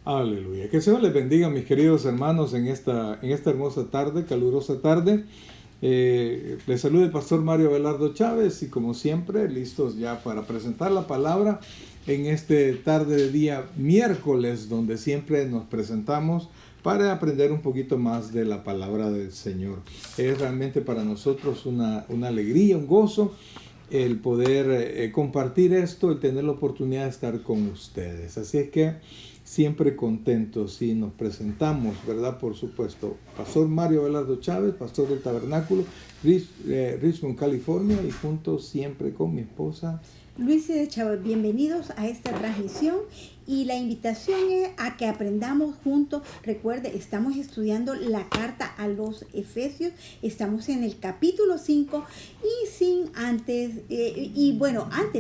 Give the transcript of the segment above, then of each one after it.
Aleluya. Que el Señor les bendiga, mis queridos hermanos, en esta hermosa tarde, calurosa tarde. Les saluda el pastor Mario Abelardo Chávez y como siempre, listos ya para presentar la palabra en este tarde de día miércoles, donde siempre nos presentamos para aprender un poquito más de la palabra del Señor. Es realmente para nosotros una alegría, un gozo el poder compartir esto, el tener la oportunidad de estar con ustedes. Así es que siempre contentos y nos presentamos, ¿verdad? Por supuesto, Pastor Mario Abelardo Chávez, pastor del Tabernáculo, Richmond, California, y juntos siempre con mi esposa Luis de Chávez. Bienvenidos a esta transmisión y la invitación es a que aprendamos juntos. Recuerde, estamos estudiando la carta a los Efesios, estamos en el capítulo 5 y antes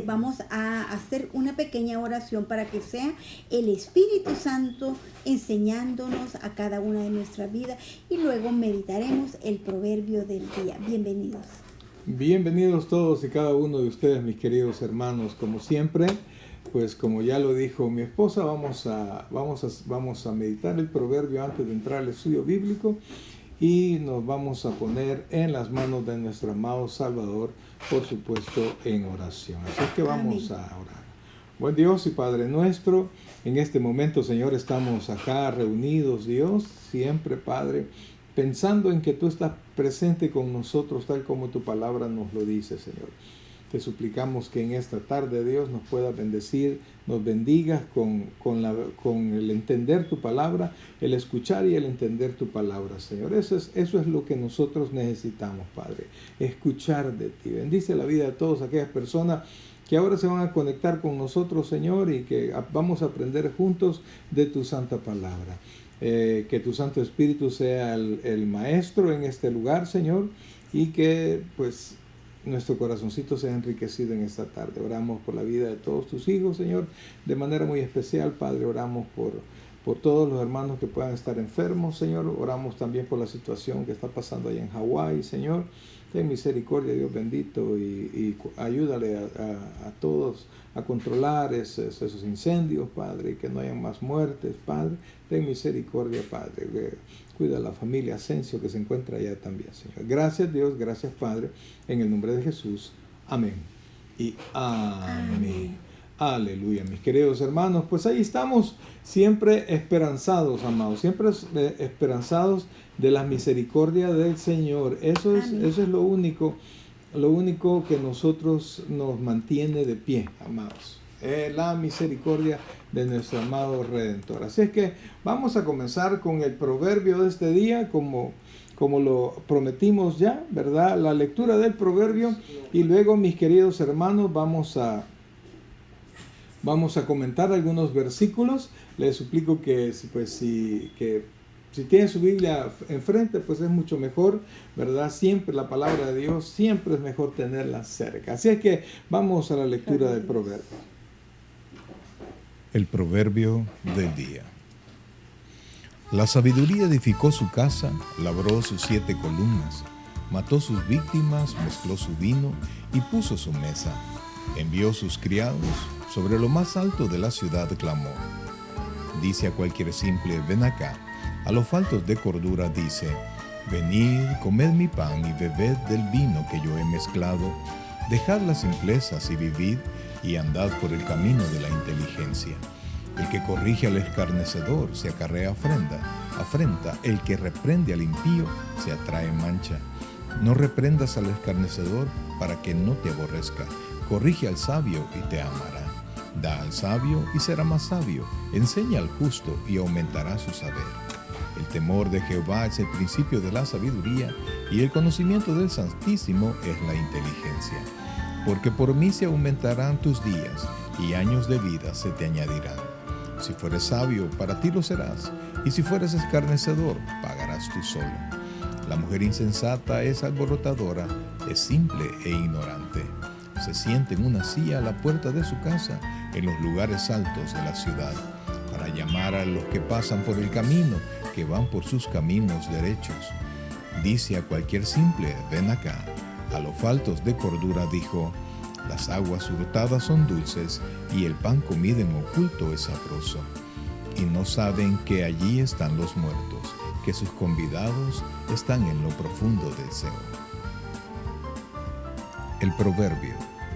vamos a hacer una pequeña oración para que sea el Espíritu Santo enseñándonos a cada una de nuestras vidas y luego meditaremos el proverbio del día. Bienvenidos. Bienvenidos todos y cada uno de ustedes, mis queridos hermanos. Como siempre, pues como ya lo dijo mi esposa, vamos a meditar el proverbio antes de entrar al estudio bíblico y nos vamos a poner en las manos de nuestro amado Salvador, por supuesto, en oración. Así que vamos a orar. Buen Dios y Padre nuestro, en este momento, Señor, estamos acá reunidos, Dios, siempre, Padre, pensando en que tú estás presente con nosotros tal como tu palabra nos lo dice, Señor. Te suplicamos que en esta tarde, Dios, nos pueda bendecir, nos bendigas con el entender tu palabra, el escuchar y el entender tu palabra, Señor. Eso es lo que nosotros necesitamos, Padre, escuchar de ti. Bendice la vida de todas aquellas personas que ahora se van a conectar con nosotros, Señor, y que vamos a aprender juntos de tu santa palabra. Que tu Santo Espíritu sea el maestro en este lugar, Señor, y que pues nuestro corazoncito sea enriquecido en esta tarde. Oramos por la vida de todos tus hijos, Señor, de manera muy especial, Padre. Oramos por todos los hermanos que puedan estar enfermos, Señor. Oramos también por la situación que está pasando allá en Hawái, Señor. Ten misericordia, Dios bendito, y ayúdale a todos a controlar esos incendios, Padre, y que no haya más muertes, Padre. Ten misericordia, Padre. Cuida a la familia Asensio que se encuentra allá también, Señor. Gracias, Dios, gracias, Padre, en el nombre de Jesús. Amén y amén. Aleluya, mis queridos hermanos. Pues ahí estamos, siempre esperanzados, amados, siempre esperanzados de la misericordia del Señor. Eso es lo único que nosotros nos mantiene de pie, amados. La misericordia de nuestro amado Redentor. Así es que vamos a comenzar con el proverbio de este día, como lo prometimos ya, ¿verdad? La lectura del proverbio, y luego, mis queridos hermanos, vamos a comentar algunos versículos. Les suplico que si tienen su Biblia enfrente, pues es mucho mejor, ¿verdad? Siempre la palabra de Dios, siempre es mejor tenerla cerca. Así es que vamos a la lectura del proverbio. El proverbio del día. La sabiduría edificó su casa, labró sus 7 columnas, mató sus víctimas, mezcló su vino y puso su mesa. Envió sus criados, sobre lo más alto de la ciudad clamó. Dice a cualquier simple, ven acá. A los faltos de cordura dice, venid, comed mi pan y bebed del vino que yo he mezclado. Dejad las simplezas y vivid, y andad por el camino de la inteligencia. El que corrige al escarnecedor se acarrea afrenta. El que reprende al impío se atrae mancha. No reprendas al escarnecedor para que no te aborrezca. Corrige al sabio y te amará. Da al sabio y será más sabio. Enseña al justo y aumentará su saber. El temor de Jehová es el principio de la sabiduría, y el conocimiento del Santísimo es la inteligencia. Porque por mí se aumentarán tus días, y años de vida se te añadirán. Si fueres sabio, para ti lo serás, y si fueres escarnecedor, pagarás tú solo. La mujer insensata es alborotadora, es simple e ignorante. Se sienta en una silla a la puerta de su casa, en los lugares altos de la ciudad, para llamar a los que pasan por el camino, que van por sus caminos derechos. Dice a cualquier simple, ven acá. A los faltos de cordura dijo, las aguas hurtadas son dulces, y el pan comido en oculto es sabroso. y no saben que allí están los muertos, que sus convidados están en lo profundo del Seol. El proverbio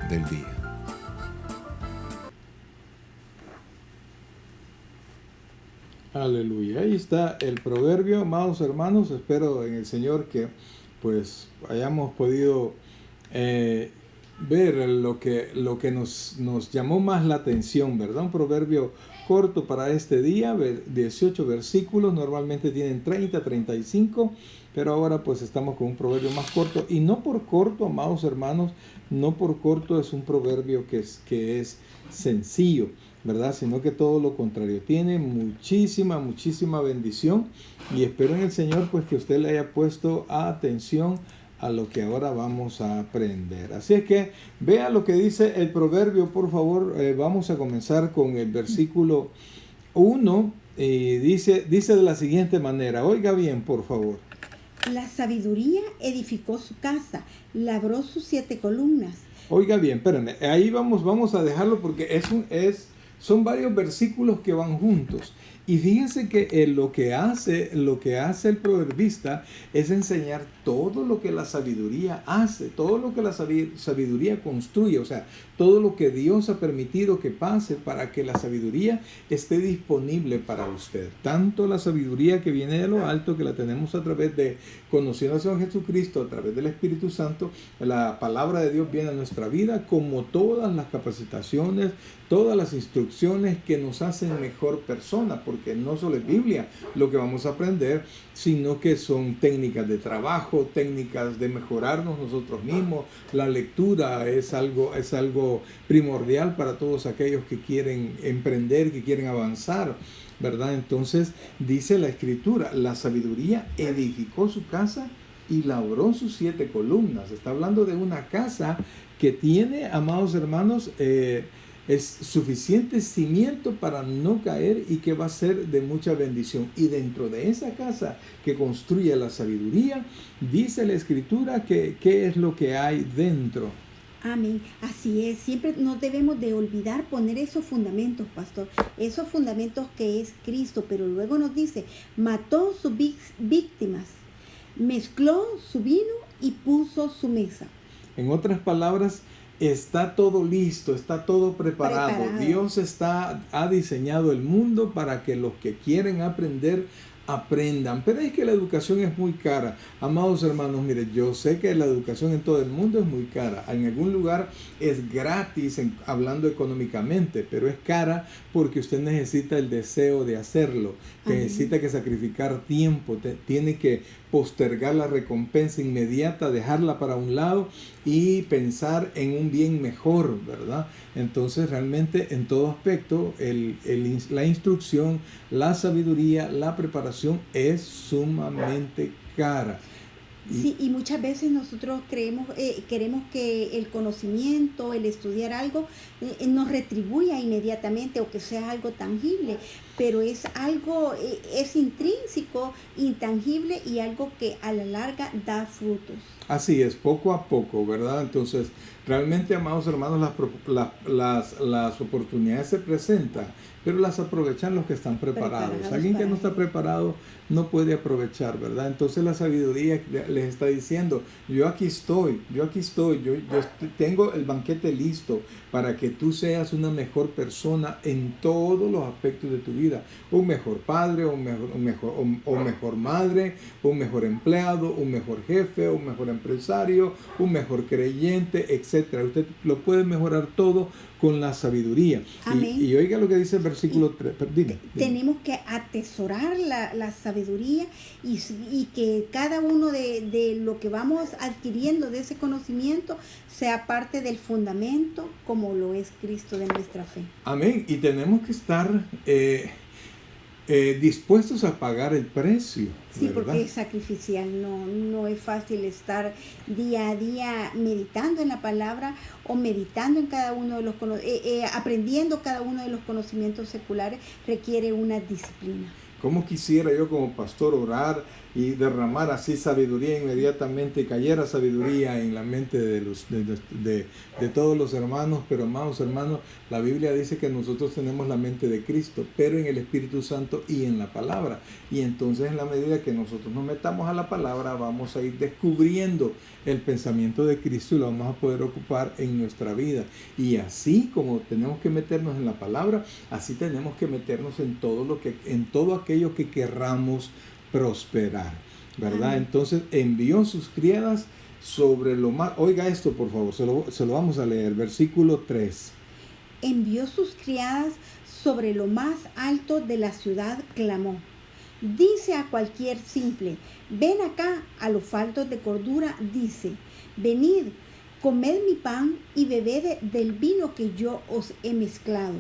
del día. Aleluya. Ahí está el proverbio, amados hermanos. Espero en el Señor que pues hayamos podido ver lo que nos llamó más la atención, ¿verdad? Un proverbio corto para este día, 18 versículos, normalmente tienen 30, 35, pero ahora pues estamos con un proverbio más corto, y no por corto, amados hermanos, no por corto es un proverbio que es sencillo, ¿verdad? Sino que todo lo contrario, tiene muchísima bendición, y espero en el Señor pues que usted le haya puesto atención a lo que ahora vamos a aprender. Así es que vea lo que dice el proverbio, por favor. Vamos a comenzar con el versículo 1, y dice de la siguiente manera, oiga bien, por favor. La sabiduría edificó su casa, labró sus 7 columnas. Oiga bien, espérenme, ahí vamos a dejarlo porque son varios versículos que van juntos. Y fíjense que lo que hace el proverbista es enseñar todo lo que la sabiduría hace, todo lo que la sabiduría construye, o sea, todo lo que Dios ha permitido que pase para que la sabiduría esté disponible para usted. Tanto la sabiduría que viene de lo alto, que la tenemos a través de conociendo al Señor Jesucristo, a través del Espíritu Santo, la palabra de Dios viene a nuestra vida, como todas las capacitaciones, todas las instrucciones que nos hacen mejor persona, porque no solo es Biblia lo que vamos a aprender, sino que son técnicas de trabajo, técnicas de mejorarnos nosotros mismos. La lectura es algo primordial para todos aquellos que quieren emprender, que quieren avanzar, ¿verdad? Entonces dice la Escritura, la sabiduría edificó su casa y labró sus 7 columnas. Está hablando de una casa que tiene, amados hermanos, es suficiente cimiento para no caer y que va a ser de mucha bendición. Y dentro de esa casa que construye la sabiduría, dice la Escritura que ¿qué es lo que hay dentro? Amén, así es. Siempre no debemos de olvidar poner esos fundamentos, pastor. Esos fundamentos que es Cristo, pero luego nos dice, mató sus víctimas, mezcló su vino y puso su mesa. En otras palabras, está todo listo, está todo preparado. Dios ha diseñado el mundo para que los que quieren aprender, aprendan. Pero es que la educación es muy cara. Amados hermanos, mire, yo sé que la educación en todo el mundo es muy cara. En algún lugar es gratis, hablando económicamente, pero es cara porque usted necesita el deseo de hacerlo. Necesita que sacrificar tiempo, tiene que postergar la recompensa inmediata, dejarla para un lado y pensar en un bien mejor, ¿verdad? Entonces realmente en todo aspecto la instrucción, la sabiduría, la preparación es sumamente cara. Sí, y muchas veces nosotros queremos que el conocimiento, el estudiar algo, nos retribuya inmediatamente o que sea algo tangible, pero es algo, es intrínseco, intangible y algo que a la larga da frutos. Así es, poco a poco, ¿verdad? Entonces, realmente, amados hermanos, las oportunidades se presentan, pero las aprovechan los que están preparados. Alguien que no está preparado no puede aprovechar, ¿verdad? Entonces la sabiduría les está diciendo, yo aquí estoy, yo tengo el banquete listo para que tú seas una mejor persona en todos los aspectos de tu vida. Un mejor padre, un mejor madre, un mejor empleado, un mejor jefe, un mejor empresario, un mejor creyente, etc. Usted lo puede mejorar todo con la sabiduría. Y oiga lo que dice el versículo 3. Dime. Tenemos que atesorar la sabiduría y que cada uno de lo que vamos adquiriendo de ese conocimiento sea parte del fundamento como lo es Cristo de nuestra fe. Amén. Y tenemos que estar dispuestos a pagar el precio. Sí, ¿verdad? porque es sacrificial, no es fácil estar día a día meditando en la palabra o meditando en cada uno de los aprendiendo cada uno de los conocimientos seculares, requiere una disciplina. ¿Cómo quisiera yo como pastor orar y derramar así sabiduría inmediatamente, cayera sabiduría en la mente de todos los hermanos. Pero amados hermanos, la Biblia dice que nosotros tenemos la mente de Cristo, pero en el Espíritu Santo y en la palabra. Y entonces, en la medida que nosotros nos metamos a la palabra, vamos a ir descubriendo el pensamiento de Cristo y lo vamos a poder ocupar en nuestra vida. Y así como tenemos que meternos en la palabra, así tenemos que meternos en todo aquello que querramos prosperar, ¿verdad? Amén. Entonces envió sus criadas sobre lo más, oiga esto por favor, se lo vamos a leer, versículo 3. Envió sus criadas sobre lo más alto de la ciudad, clamó. Dice a cualquier simple, ven acá. A los faltos de cordura dice, venid, comed mi pan y bebed del vino que yo os he mezclado.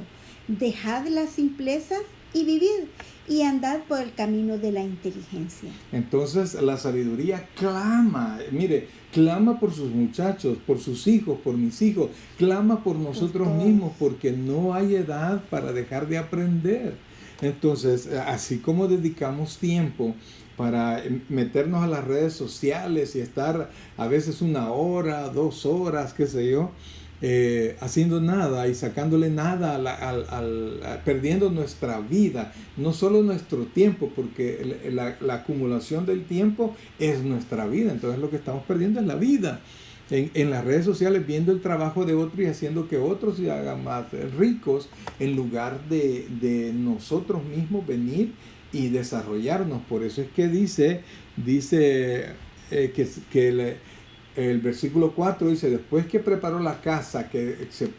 Dejad las simplezas y vivid, y andad por el camino de la inteligencia. Entonces la sabiduría clama, mire, clama por sus muchachos, por sus hijos, por mis hijos, clama por nosotros mismos, porque no hay edad para dejar de aprender. Entonces, así como dedicamos tiempo para meternos a las redes sociales y estar a veces 1 hora, 2 horas, qué sé yo, haciendo nada y sacándole nada, perdiendo nuestra vida, no solo nuestro tiempo, porque la acumulación del tiempo es nuestra vida. Entonces lo que estamos perdiendo es la vida. En las redes sociales, viendo el trabajo de otros y haciendo que otros se hagan más ricos, en lugar de nosotros mismos venir y desarrollarnos. Por eso es que dice el versículo 4 dice, después que preparó la casa,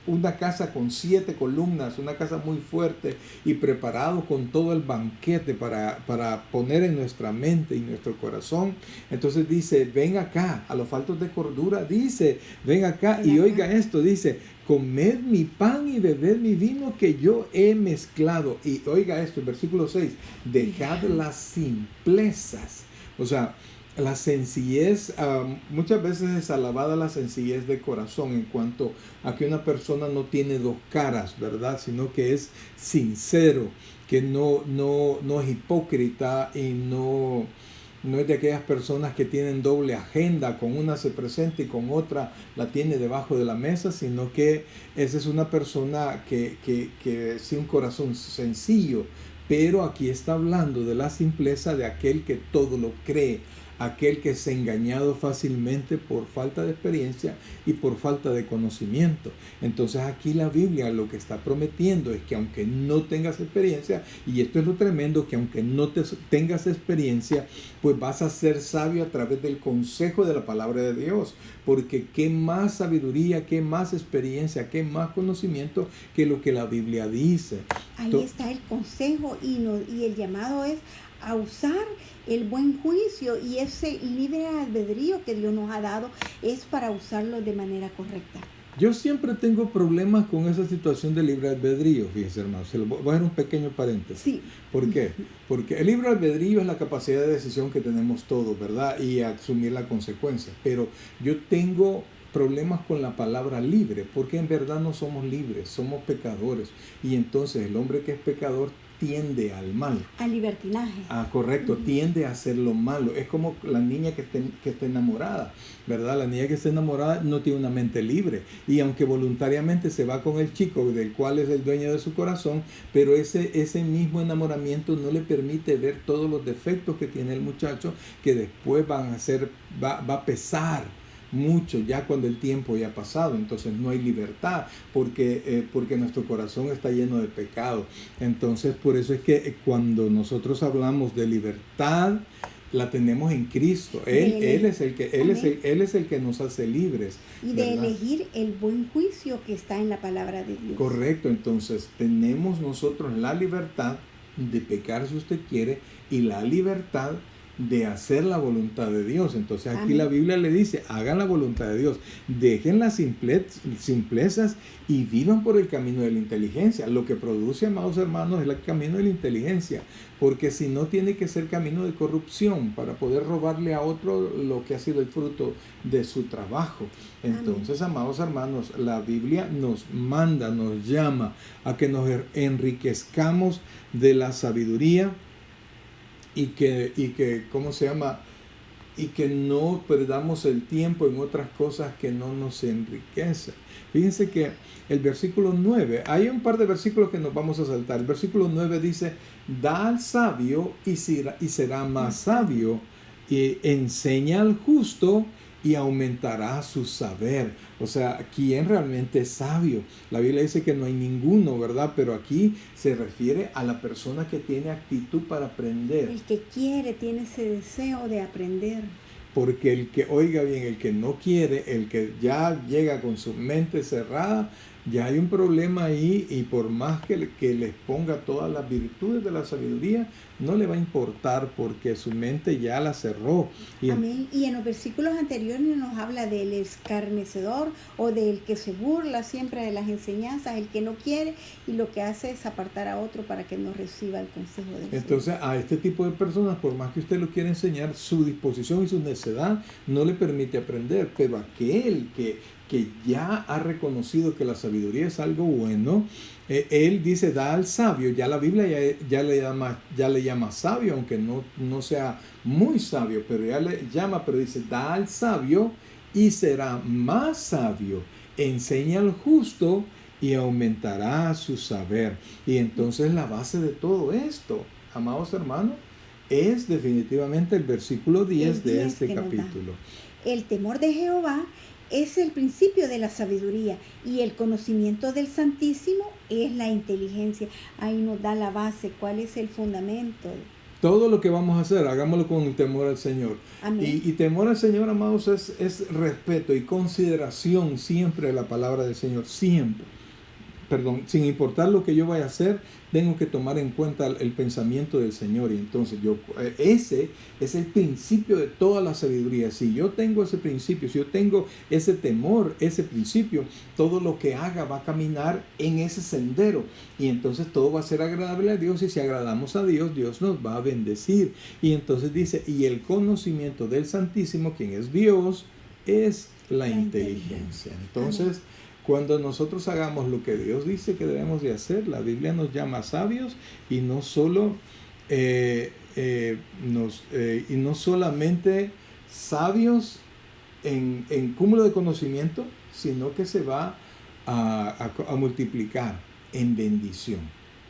una casa con 7 columnas, una casa muy fuerte, y preparado con todo el banquete para poner en nuestra mente y nuestro corazón, entonces dice, ven acá. A los faltos de cordura dice, ven acá. Y oiga esto, dice, comed mi pan y bebed mi vino que yo he mezclado. Y oiga esto, el versículo 6, dejad las simplezas. O sea, la sencillez, muchas veces es alabada la sencillez de corazón, en cuanto a que una persona no tiene 2 caras, ¿verdad? Sino que es sincero, que no es hipócrita y no es de aquellas personas que tienen doble agenda, con una se presenta y con otra la tiene debajo de la mesa, sino que esa es una persona que sí, un corazón sencillo. Pero aquí está hablando de la simpleza de aquel que todo lo cree, aquel que es engañado fácilmente por falta de experiencia y por falta de conocimiento. Entonces aquí la Biblia lo que está prometiendo es que aunque no tengas experiencia, y esto es lo tremendo, que aunque no tengas experiencia, pues vas a ser sabio a través del consejo de la palabra de Dios. Porque qué más sabiduría, qué más experiencia, qué más conocimiento que lo que la Biblia dice. Ahí está el consejo y el llamado es a usar el buen juicio, y ese libre albedrío que Dios nos ha dado es para usarlo de manera correcta. Yo siempre tengo problemas con esa situación de libre albedrío, fíjense hermanos, se lo voy a hacer un pequeño paréntesis. Sí. ¿Por qué? Porque el libre albedrío es la capacidad de decisión que tenemos todos, ¿verdad? Y asumir la consecuencia. Pero yo tengo problemas con la palabra libre, porque en verdad no somos libres, somos pecadores. Y entonces el hombre que es pecador tiende al mal. Al libertinaje. Correcto, tiende a hacer lo malo. Es como la niña que esté enamorada, ¿verdad? La niña que está enamorada no tiene una mente libre. Y aunque voluntariamente se va con el chico del cual es el dueño de su corazón, pero ese mismo enamoramiento no le permite ver todos los defectos que tiene el muchacho, que después va a pesar mucho ya cuando el tiempo ya ha pasado. Entonces no hay libertad porque nuestro corazón está lleno de pecado. Entonces por eso es que cuando nosotros hablamos de libertad, la tenemos en Cristo. Él es el que nos hace libres. Y de elegir el buen juicio que está en la palabra de Dios. Correcto. Entonces tenemos nosotros la libertad de pecar si usted quiere, y la libertad de hacer la voluntad de Dios. Entonces aquí Amén. La Biblia le dice, hagan la voluntad de Dios, dejen las simplezas y vivan por el camino de la inteligencia. Lo que produce, amados hermanos, es el camino de la inteligencia, porque si no, tiene que ser camino de corrupción para poder robarle a otro lo que ha sido el fruto de su trabajo. Entonces, Amén. Amados hermanos, la Biblia nos manda, nos llama a que nos enriquezcamos de la sabiduría ¿cómo se llama? Y que no perdamos el tiempo en otras cosas que no nos enriquecen. Fíjense que el versículo 9, hay un par de versículos que nos vamos a saltar. El versículo 9 dice, da al sabio y será más sabio, y enseña al justo y aumentará su saber. O sea, ¿quién realmente es sabio? La Biblia dice que no hay ninguno, ¿verdad? Pero aquí se refiere a la persona que tiene actitud para aprender. El que quiere, tiene ese deseo de aprender. Porque el que, oiga bien, el que no quiere, el que ya llega con su mente cerrada, ya hay un problema ahí, y por más que les ponga todas las virtudes de la sabiduría, no le va a importar porque su mente ya la cerró. Amén. Y en los versículos anteriores nos habla del escarnecedor o del que se burla siempre de las enseñanzas, el que no quiere y lo que hace es apartar a otro para que no reciba el consejo del Señor. Entonces, a este tipo de personas, por más que usted lo quiera enseñar, su disposición y su necedad no le permite aprender. Pero aquel que ya ha reconocido que la sabiduría es algo bueno, él dice, da al sabio. Ya la Biblia ya le llama sabio, aunque no sea muy sabio, pero ya le llama, pero dice, da al sabio y será más sabio. Enseña al justo y aumentará su saber. Y entonces la base de todo esto, amados hermanos, es definitivamente el versículo 10 de este capítulo. El temor de Jehová es el principio de la sabiduría, y el conocimiento del Santísimo es la inteligencia. Ahí nos da la base, cuál es el fundamento. Todo lo que vamos a hacer, hagámoslo con el temor al Señor. Amén. Y temor al Señor, amados, es respeto y consideración siempre de la palabra del Señor, siempre. Perdón, sin importar lo que yo vaya a hacer, tengo que tomar en cuenta el pensamiento del Señor. Y entonces ese es el principio de toda la sabiduría. Si yo tengo ese principio, si yo tengo ese temor, ese principio, todo lo que haga va a caminar en ese sendero. Y entonces todo va a ser agradable a Dios. Y si agradamos a Dios, Dios nos va a bendecir. Y entonces dice, y el conocimiento del Santísimo, quien es Dios, es la inteligencia. Entonces, cuando nosotros hagamos lo que Dios dice que debemos de hacer, la Biblia nos llama sabios, y no solo y no solamente sabios en cúmulo de conocimiento, sino que se va a multiplicar en bendición,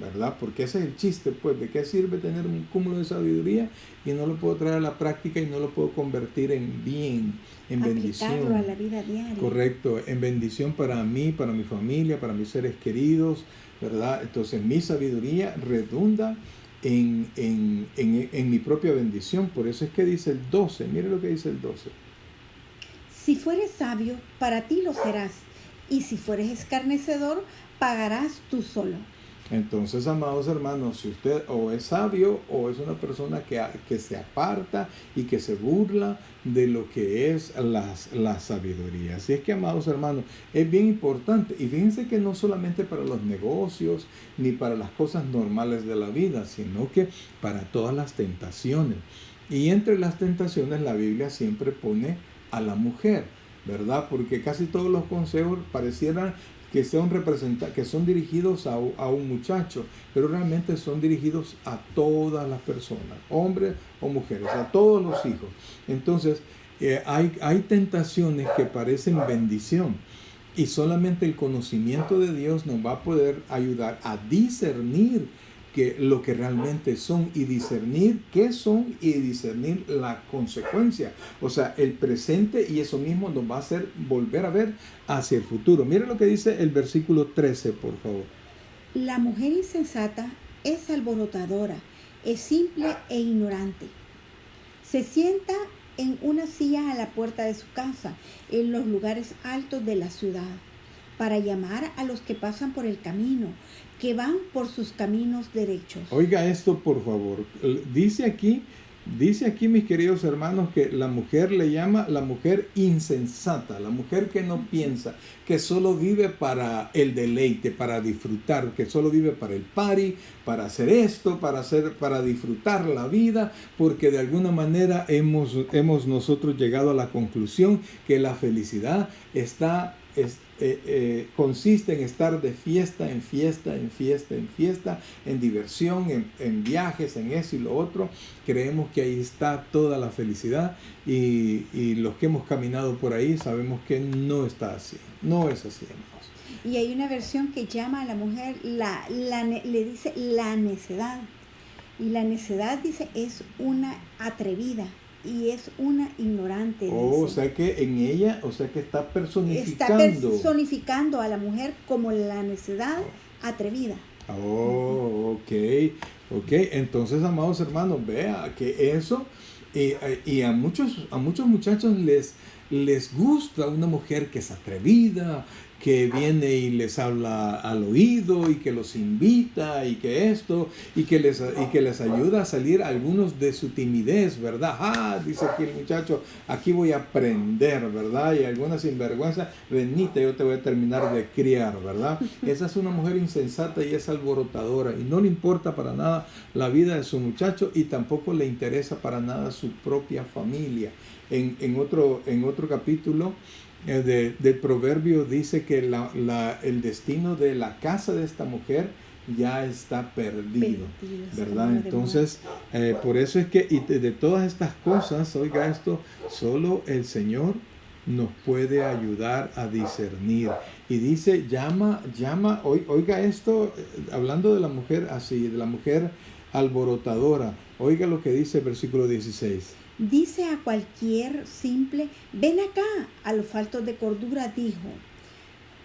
¿verdad? Porque ese es el chiste, pues, ¿de qué sirve tener un cúmulo de sabiduría y no lo puedo traer a la práctica y no lo puedo convertir en bien, en bendición? Aplicarlo a la vida diaria. Correcto, en bendición para mí, para mi familia, para mis seres queridos, ¿verdad? Entonces mi sabiduría redunda en mi propia bendición. Por eso es que dice el 12, mire lo que dice el 12. Si fueres sabio, para ti lo serás, y si fueres escarnecedor, pagarás tú solo. Entonces, amados hermanos, si usted o es sabio o es una persona que se aparta y que se burla de lo que es la sabiduría. Así es que, amados hermanos, es bien importante. Y fíjense que no solamente para los negocios ni para las cosas normales de la vida, sino que para todas las tentaciones. Y entre las tentaciones la Biblia siempre pone a la mujer, ¿verdad? Porque casi todos los consejos parecieran que son dirigidos a un muchacho, pero realmente son dirigidos a todas las personas, hombres o mujeres, a todos los hijos. Entonces, hay tentaciones que parecen bendición, y solamente el conocimiento de Dios nos va a poder ayudar a discernir lo que realmente son, y discernir qué son, y discernir la consecuencia, o sea, el presente, y eso mismo nos va a hacer volver a ver hacia el futuro. Miren lo que dice el versículo 13, por favor. La mujer insensata es alborotadora, es simple e ignorante. Se sienta en una silla a la puerta de su casa, en los lugares altos de la ciudad, para llamar a los que pasan por el camino, que van por sus caminos derechos. Oiga esto, por favor. Dice aquí, mis queridos hermanos, que la mujer le llama la mujer insensata, la mujer que no piensa, que solo vive para el deleite, para disfrutar, que solo vive para el party, para hacer esto, para disfrutar la vida, porque de alguna manera hemos nosotros llegado a la conclusión que la felicidad está consiste en estar de fiesta en fiesta, en fiesta, en fiesta, en diversión, en viajes, en eso y lo otro. Creemos que ahí está toda la felicidad y los que hemos caminado por ahí sabemos que no está así, no es así, hermanos. Y hay una versión que llama a la mujer, le dice la necedad. Y la necedad, dice, es una atrevida y es una ignorante. O sea que en ella, o sea que está personificando. Está personificando a la mujer como la necedad atrevida. Oh, ok. Entonces, amados hermanos, vea que eso, y a muchos muchachos les gusta una mujer que es atrevida, que viene y les habla al oído y que los invita y que esto y que les ayuda a salir algunos de su timidez, ¿verdad? Dice aquí el muchacho, aquí voy a aprender, ¿verdad? Y alguna sinvergüenza, venite, yo te voy a terminar de criar, ¿verdad? Esa es una mujer insensata y es alborotadora y no le importa para nada la vida de su muchacho y tampoco le interesa para nada su propia familia. En otro capítulo del proverbio dice que el destino de la casa de esta mujer ya está perdido, ¿verdad? Entonces, por eso es que de todas estas cosas, oiga esto, solo el Señor nos puede ayudar a discernir. Y dice, llama, oiga esto, hablando de la mujer así, de la mujer alborotadora, oiga lo que dice el versículo 16. Dice a cualquier simple, ven acá, a los faltos de cordura dijo,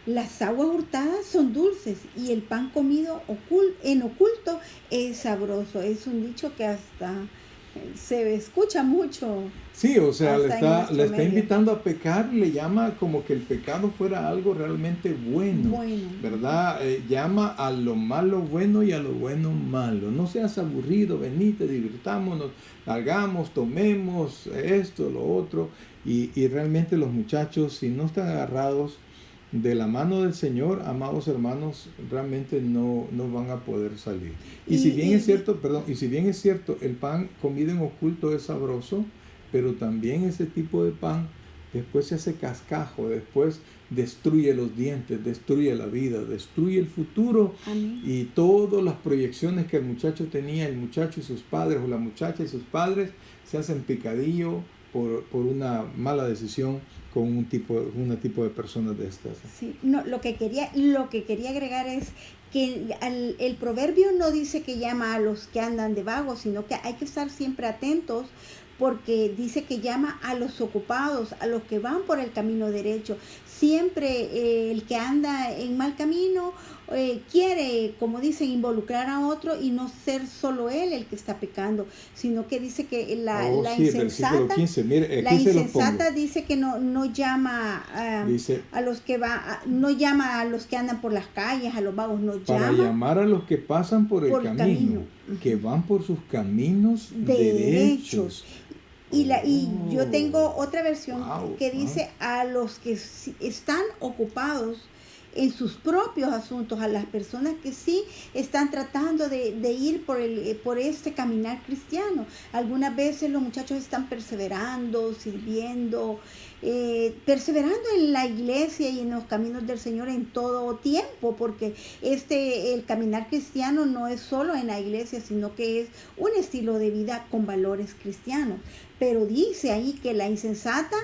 las aguas hurtadas son dulces y el pan comido en oculto es sabroso. Es un dicho que hasta se escucha mucho. Sí, o sea, le está invitando a pecar, le llama como que el pecado fuera algo realmente bueno. ¿Verdad? Llama a lo malo bueno y a lo bueno malo. No seas aburrido, venite, divirtámonos, hagamos, tomemos esto, lo otro. Y realmente los muchachos, si no están agarrados de la mano del Señor, amados hermanos, realmente no van a poder salir. Y si bien es cierto, el pan comido en oculto es sabroso, pero también ese tipo de pan después se hace cascajo, después destruye los dientes, destruye la vida, destruye el futuro. Amén. Y todas las proyecciones que el muchacho tenía, el muchacho y sus padres, o la muchacha y sus padres, se hacen picadillo por una mala decisión con un tipo de personas de estas. Sí, no, lo que quería agregar es que el proverbio no dice que llama a los que andan de vagos, sino que hay que estar siempre atentos, porque dice que llama a los ocupados, a los que van por el camino derecho. Siempre el que anda en mal camino quiere, como dicen, involucrar a otro y no ser solo él el que está pecando, sino que dice que la insensata, 15, mire, la insensata dice que no llama a los que no llama a los que andan por las calles, a los vagos, no llama. Para llamar a los que pasan por el camino, que van por sus caminos derechos. Y yo tengo otra versión que dice a los que están ocupados en sus propios asuntos, a las personas que sí están tratando de ir por este caminar cristiano. Algunas veces los muchachos están perseverando, sirviendo, perseverando en la iglesia y en los caminos del Señor en todo tiempo, porque el caminar cristiano no es solo en la iglesia, sino que es un estilo de vida con valores cristianos. Pero dice ahí que la insensata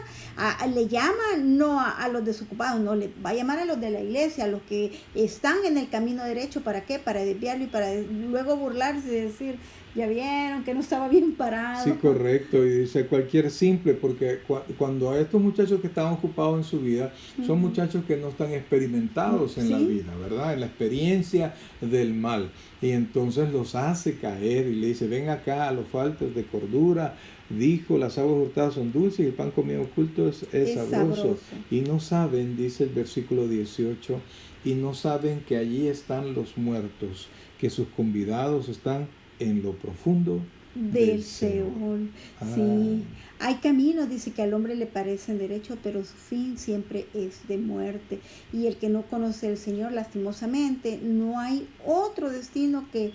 le llama no a los desocupados, no, le va a llamar a los de la iglesia, a los que están en el camino derecho. ¿Para qué? Para desviarlo y para luego burlarse y decir, ya vieron que no estaba bien parado. Sí, correcto. Y dice cualquier simple, porque cuando a estos muchachos que están ocupados en su vida, son muchachos que no están experimentados en la vida, ¿verdad? En la experiencia del mal. Y entonces los hace caer y le dice, ven acá a los faltos de cordura. Dijo, las aguas hurtadas son dulces y el pan comido oculto es sabroso. Y no saben, dice el versículo 18, y no saben que allí están los muertos, que sus convidados están en lo profundo del Seol. Sí, hay caminos, dice, que al hombre le parecen derechos, pero su fin siempre es de muerte. Y el que no conoce al Señor, lastimosamente, no hay otro destino que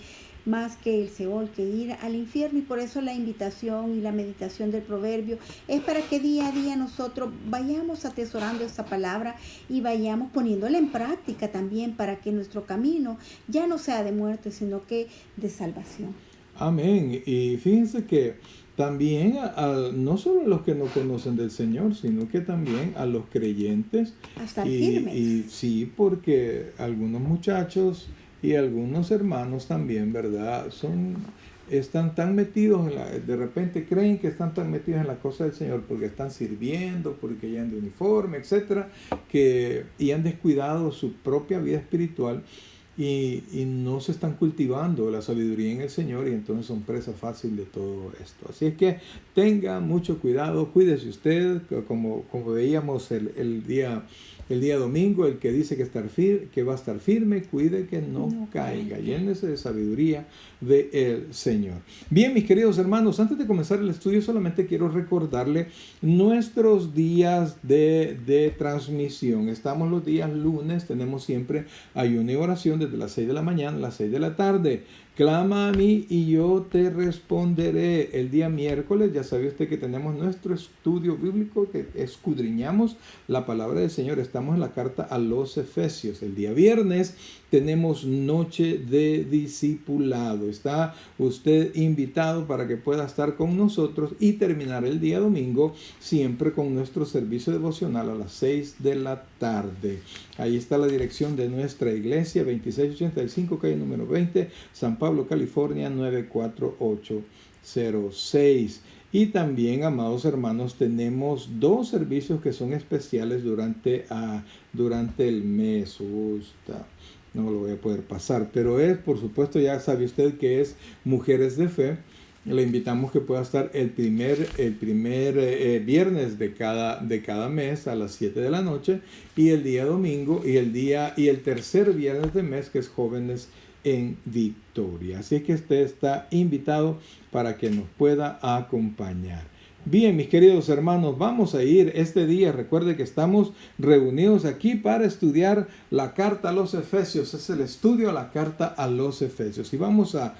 más que el Seol, que ir al infierno. Y por eso la invitación y la meditación del proverbio es para que día a día nosotros vayamos atesorando esa palabra y vayamos poniéndola en práctica también, para que nuestro camino ya no sea de muerte, sino que de salvación. Amén. Y fíjense que también no solo a los que no conocen del Señor, sino que también a los creyentes. A estar firmes. Y sí, porque algunos muchachos y algunos hermanos también, ¿verdad? Están tan metidos de repente creen que están tan metidos en la cosa del Señor porque están sirviendo, porque llevan de uniforme, etcétera, y han descuidado su propia vida espiritual. Y no se están cultivando la sabiduría en el Señor, y entonces son presa fácil de todo esto. Así es que tenga mucho cuidado, cuídese usted, como veíamos el día domingo, el que dice que va a estar firme, cuide que no caiga, llénese de sabiduría del Señor. Bien, mis queridos hermanos, antes de comenzar el estudio solamente quiero recordarle nuestros días de transmisión. Estamos los días lunes, tenemos siempre ayuno y oración desde las 6 de la mañana a las 6 de la tarde. Clama a mí y yo te responderé. El día miércoles, ya sabe usted que tenemos nuestro estudio bíblico, que escudriñamos la palabra del Señor. Estamos en la carta a los Efesios. El día viernes tenemos noche de discipulado. Está usted invitado para que pueda estar con nosotros y terminar el día domingo siempre con nuestro servicio devocional a las 6 de la tarde. Ahí está la dirección de nuestra iglesia, 2685, calle número 20, San Pablo, California, 94806. Y también, amados hermanos, tenemos 2 servicios que son especiales durante el mes. No lo voy a poder pasar, pero por supuesto, ya sabe usted que es Mujeres de Fe. Le invitamos que pueda estar el primer viernes de cada mes a las 7 de la noche, y el día domingo y el tercer viernes de mes, que es Jóvenes en Victoria. Así que usted está invitado para que nos pueda acompañar. Bien, mis queridos hermanos, vamos a ir este día. Recuerde que estamos reunidos aquí para estudiar la carta a los Efesios. Es el estudio a la carta a los Efesios. Y vamos a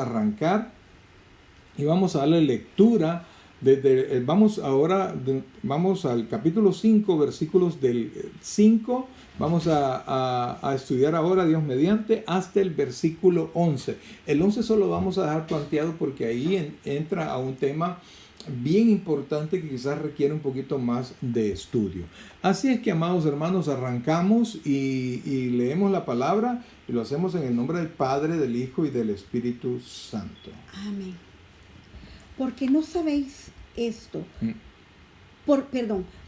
arrancar y vamos a darle lectura. Vamos al capítulo 5, versículos del 5. Vamos a estudiar ahora, Dios mediante, hasta el versículo 11. El 11 solo vamos a dejar planteado porque ahí entra a un tema bien importante que quizás requiere un poquito más de estudio. Así es que, amados hermanos, arrancamos y leemos la palabra, y lo hacemos en el nombre del Padre, del Hijo y del Espíritu Santo. Amén. Porque no sabéis esto,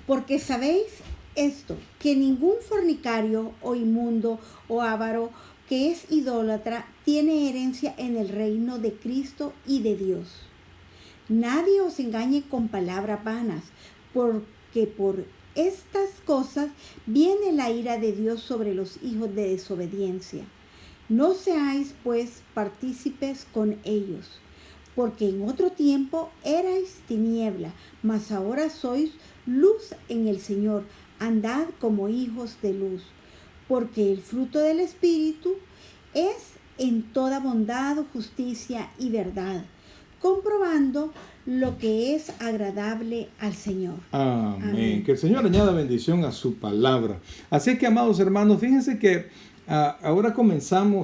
porque sabéis esto, que ningún fornicario o inmundo o avaro que es idólatra tiene herencia en el reino de Cristo y de Dios. Nadie os engañe con palabras vanas, porque por estas cosas viene la ira de Dios sobre los hijos de desobediencia. No seáis pues partícipes con ellos, porque en otro tiempo erais tiniebla, mas ahora sois luz en el Señor. Andad como hijos de luz, porque el fruto del Espíritu es en toda bondad, justicia y verdad, comprobando lo que es agradable al Señor. Amén. Amén. Que el Señor añada bendición a su palabra. Así que, amados hermanos, fíjense que ahora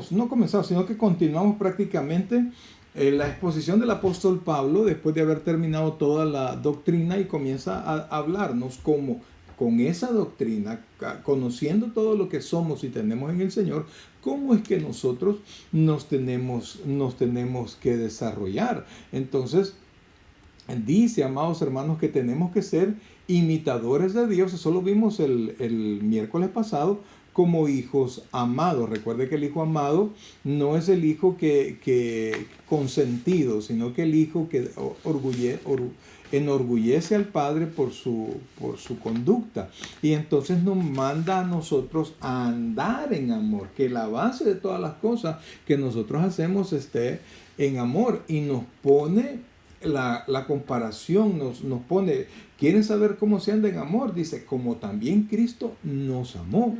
sino que continuamos prácticamente la exposición del apóstol Pablo, después de haber terminado toda la doctrina, y comienza a hablarnos cómo con esa doctrina, conociendo todo lo que somos y tenemos en el Señor, cómo es que nosotros nos tenemos que desarrollar. Entonces, dice, amados hermanos, que tenemos que ser imitadores de Dios. Eso lo vimos el miércoles pasado, como hijos amados. Recuerde que el hijo amado no es el hijo que consentido, sino que el hijo que enorgullece al Padre por su conducta. Y entonces nos manda a nosotros a andar en amor, que la base de todas las cosas que nosotros hacemos esté en amor, y nos pone la comparación, nos pone, ¿quieren saber cómo se anda en amor? Dice, como también Cristo nos amó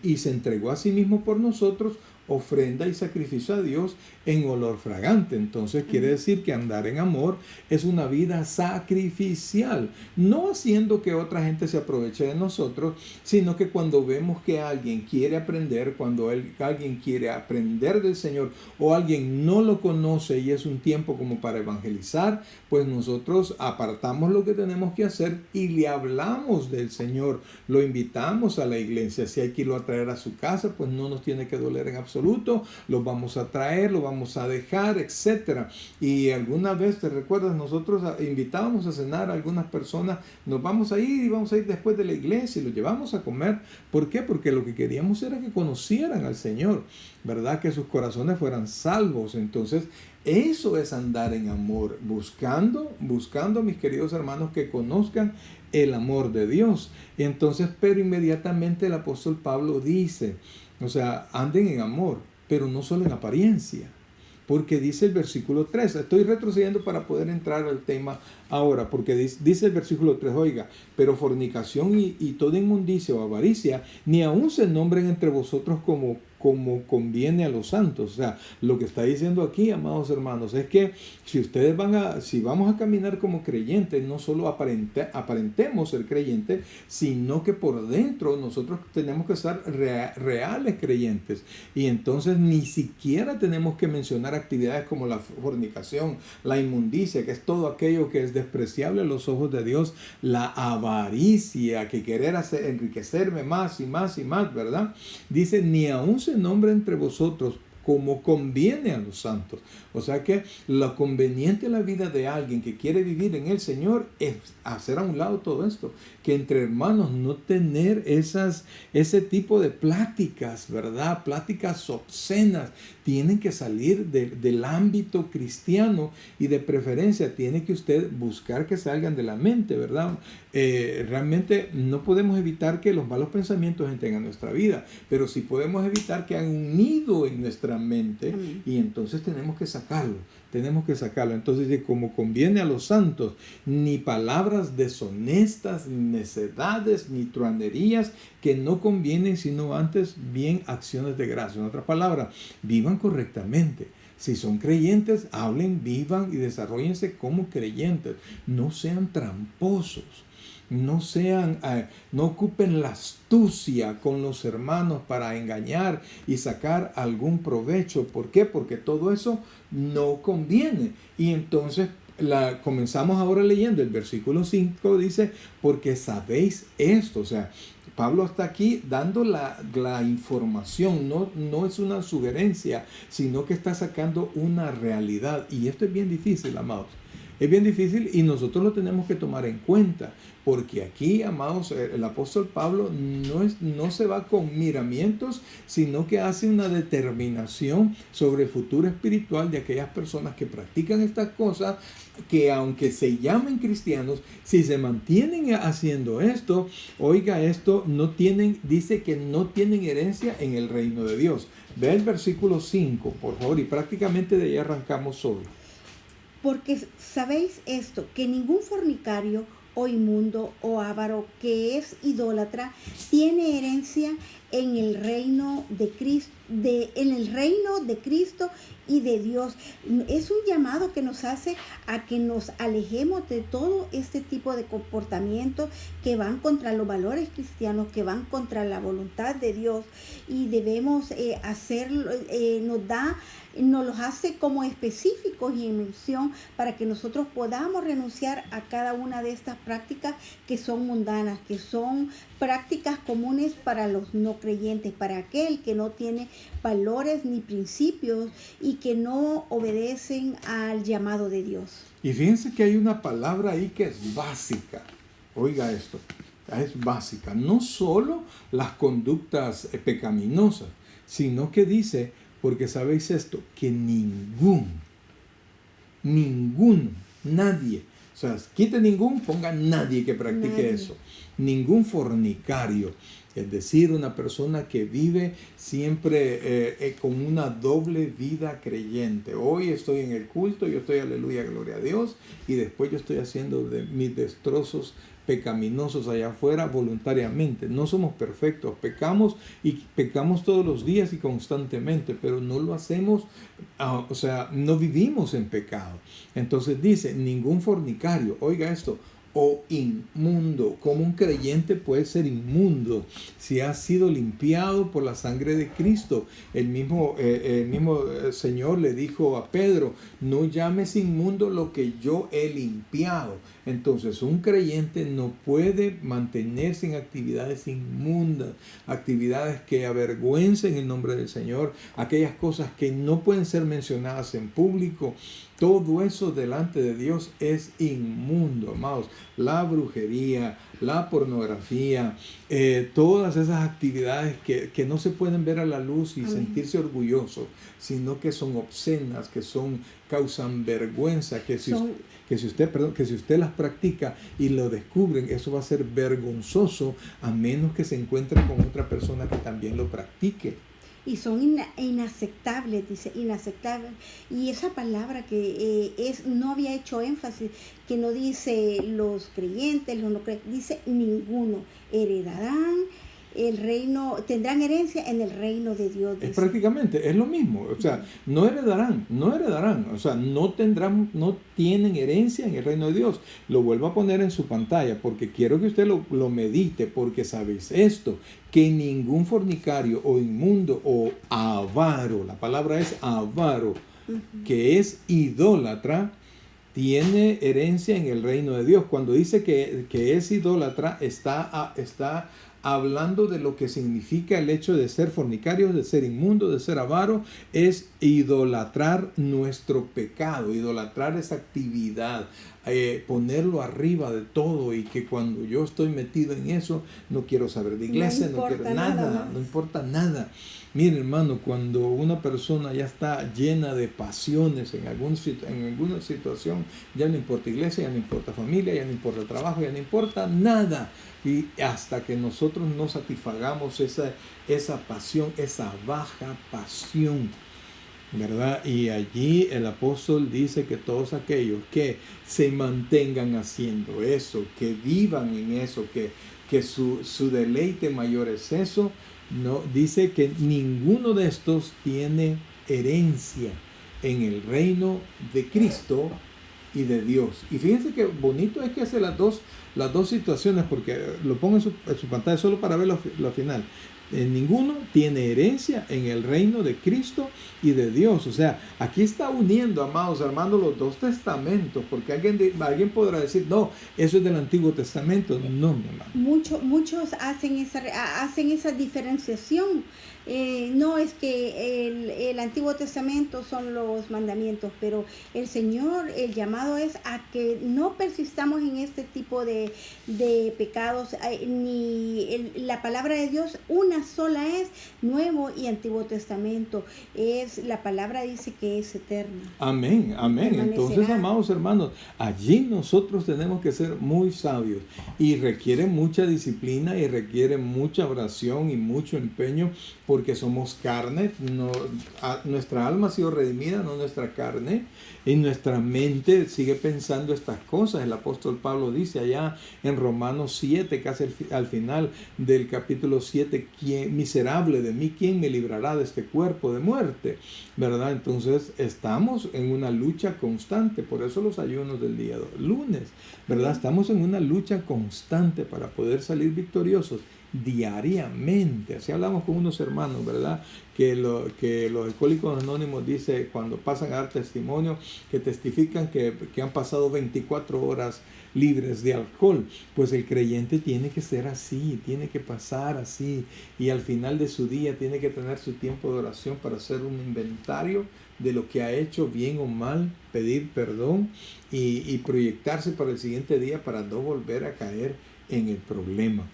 y se entregó a sí mismo por nosotros, ofrenda y sacrificio a Dios en olor fragante. Entonces quiere decir que andar en amor es una vida sacrificial, no haciendo que otra gente se aproveche de nosotros, sino que cuando vemos que alguien quiere aprender, cuando alguien quiere aprender del Señor o alguien no lo conoce y es un tiempo como para evangelizar, pues nosotros apartamos lo que tenemos que hacer y le hablamos del Señor, lo invitamos a la iglesia. Si hay que irlo a traer a su casa, pues no nos tiene que doler en absoluto, lo vamos a traer, lo vamos a dejar, etcétera. Y alguna vez, ¿te recuerdas? Nosotros invitábamos a cenar a algunas personas, nos vamos a ir y vamos a ir después de la iglesia y los llevamos a comer. ¿Por qué? Porque lo que queríamos era que conocieran al Señor, ¿verdad? Que sus corazones fueran salvos. Entonces, eso es andar en amor, buscando, mis queridos hermanos, que conozcan el amor de Dios. Entonces, pero inmediatamente el apóstol Pablo dice, o sea, anden en amor, pero no solo en apariencia. Porque dice el versículo 3, estoy retrocediendo para poder entrar al tema ahora, porque dice el versículo 3, oiga, pero fornicación y toda inmundicia o avaricia, ni aun se nombren entre vosotros como conviene a los santos. O sea, lo que está diciendo aquí, amados hermanos, es que si vamos a caminar como creyentes, no solo aparentemos ser creyentes, sino que por dentro nosotros tenemos que ser reales creyentes. Y entonces ni siquiera tenemos que mencionar actividades como la fornicación, la inmundicia, que es todo aquello que es despreciable a los ojos de Dios, la avaricia, que querer enriquecerme más y más y más, ¿verdad? Dice, ni aun se nombre entre vosotros como conviene a los santos. O sea que lo conveniente en la vida de alguien que quiere vivir en el Señor es hacer a un lado todo esto, que entre hermanos no tener ese tipo de pláticas, ¿verdad? Pláticas obscenas. Tienen que salir del ámbito cristiano y de preferencia tiene que usted buscar que salgan de la mente, ¿verdad? Realmente no podemos evitar que los malos pensamientos entren a nuestra vida, pero sí podemos evitar que hagan un nido en nuestra mente. Amén. Y entonces tenemos que sacarlo. Entonces, como conviene a los santos, ni palabras deshonestas, ni necedades, ni truanerías que no convienen, sino antes bien acciones de gracia. En otras palabras, vivan correctamente. Si son creyentes, hablen, vivan y desarróllense como creyentes. No sean tramposos. No ocupen la astucia con los hermanos para engañar y sacar algún provecho. ¿Por qué? Porque todo eso no conviene. Y entonces comenzamos ahora leyendo el versículo 5, dice, porque sabéis esto. O sea, Pablo está aquí dando la información, no es una sugerencia, sino que está sacando una realidad. Y esto es bien difícil, amados. Es bien difícil y nosotros lo tenemos que tomar en cuenta, porque aquí, amados, el apóstol Pablo no se va con miramientos, sino que hace una determinación sobre el futuro espiritual de aquellas personas que practican estas cosas, que aunque se llamen cristianos, si se mantienen haciendo esto, oiga esto, dice que no tienen herencia en el reino de Dios. Ve el versículo 5, por favor, y prácticamente de ahí arrancamos hoy. Porque sabéis esto, que ningún fornicario o inmundo o avaro que es idólatra tiene herencia en el reino de Cristo, y de Dios. Es un llamado que nos hace a que nos alejemos de todo este tipo de comportamientos que van contra los valores cristianos, que van contra la voluntad de Dios, y debemos hacerlo. Nos los hace como específicos y en mención para que nosotros podamos renunciar a cada una de estas prácticas que son mundanas, que son prácticas comunes para los no creyentes, para aquel que no tiene valores ni principios y que no obedecen al llamado de Dios. Y fíjense que hay una palabra ahí que es básica. Oiga esto, es básica. No solo las conductas pecaminosas, sino que dice, porque sabéis esto, que nadie, o sea, quite ningún, ponga nadie que practique eso. Ningún fornicario. Es decir, una persona que vive siempre con una doble vida creyente. Hoy estoy en el culto, yo estoy aleluya, gloria a Dios, y después yo estoy haciendo de mis destrozos pecaminosos allá afuera voluntariamente. No somos perfectos, pecamos y pecamos todos los días y constantemente, pero no lo hacemos, o sea, no vivimos en pecado. Entonces dice, ningún fornicario, oiga esto, o inmundo. Como un creyente puede ser inmundo si ha sido limpiado por la sangre de Cristo. El mismo Señor le dijo a Pedro, no llames inmundo lo que yo he limpiado. Entonces un creyente no puede mantenerse en actividades inmundas, actividades que avergüencen el nombre del Señor, aquellas cosas que no pueden ser mencionadas en público. Todo eso delante de Dios es inmundo, amados. La brujería, la pornografía, todas esas actividades que no se pueden ver a la luz y Amén. Sentirse orgulloso, sino que son obscenas, que causan vergüenza, que si usted las practica y lo descubren, eso va a ser vergonzoso, a menos que se encuentre con otra persona que también lo practique. Y son inaceptables, dice, inaceptables. Y esa palabra que no había hecho énfasis, que no dice los creyentes, los no creyentes, dice ninguno. Heredarán el reino, tendrán herencia en el reino de Dios. Es prácticamente, es lo mismo. O sea, no heredarán. O sea, no tienen herencia en el reino de Dios. Lo vuelvo a poner en su pantalla porque quiero que usted lo medite, porque sabéis esto, que ningún fornicario o inmundo o avaro, la palabra es avaro, que es idólatra, tiene herencia en el reino de Dios. Cuando dice que es idólatra, está hablando de lo que significa el hecho de ser fornicario, de ser inmundo, de ser avaro, es idolatrar nuestro pecado, idolatrar esa actividad, ponerlo arriba de todo, y que cuando yo estoy metido en eso, no quiero saber de iglesia, no quiero nada, no importa nada. Mire, hermano, cuando una persona ya está llena de pasiones en alguna situación, ya no importa iglesia, ya no importa familia, ya no importa trabajo, ya no importa nada. Y hasta que nosotros no satisfagamos esa pasión, esa baja pasión, ¿verdad? Y allí el apóstol dice que todos aquellos que se mantengan haciendo eso, que vivan en eso, que su deleite mayor es eso, no, dice que ninguno de estos tiene herencia en el reino de Cristo y de Dios. Y fíjense que bonito es que hace las dos situaciones, porque lo pongo en su pantalla solo para ver lo final. Ninguno tiene herencia en el reino de Cristo y de Dios. O sea, aquí está uniendo, amados hermanos, los dos testamentos, porque alguien podrá decir, no, eso es del Antiguo Testamento. No, mi hermano. Muchos hacen esa diferenciación. No es que el Antiguo Testamento son los mandamientos, pero el Señor, el llamado es a que no persistamos en este tipo de pecados, la palabra de Dios, una sola es, Nuevo y Antiguo Testamento. La palabra dice que es eterna. Amén, amén. Entonces, amados hermanos, allí nosotros tenemos que ser muy sabios, y requiere mucha disciplina y requiere mucha oración y mucho empeño, porque somos carne. Nuestra alma ha sido redimida, no nuestra carne, y nuestra mente sigue pensando estas cosas. El apóstol Pablo dice allá en Romanos 7, casi al final del capítulo 7, miserable de mí, ¿quién me librará de este cuerpo de muerte? ¿Verdad? Entonces estamos en una lucha constante, por eso los ayunos del día lunes, ¿verdad? Estamos en una lucha constante para poder salir victoriosos diariamente. Así hablamos con unos hermanos, ¿verdad? Que los alcohólicos anónimos, dice, cuando pasan a dar testimonio, que testifican que han pasado 24 horas libres de alcohol. Pues el creyente tiene que ser así, tiene que pasar así, y al final de su día tiene que tener su tiempo de oración para hacer un inventario de lo que ha hecho, bien o mal, pedir perdón y proyectarse para el siguiente día para no volver a caer en el problema.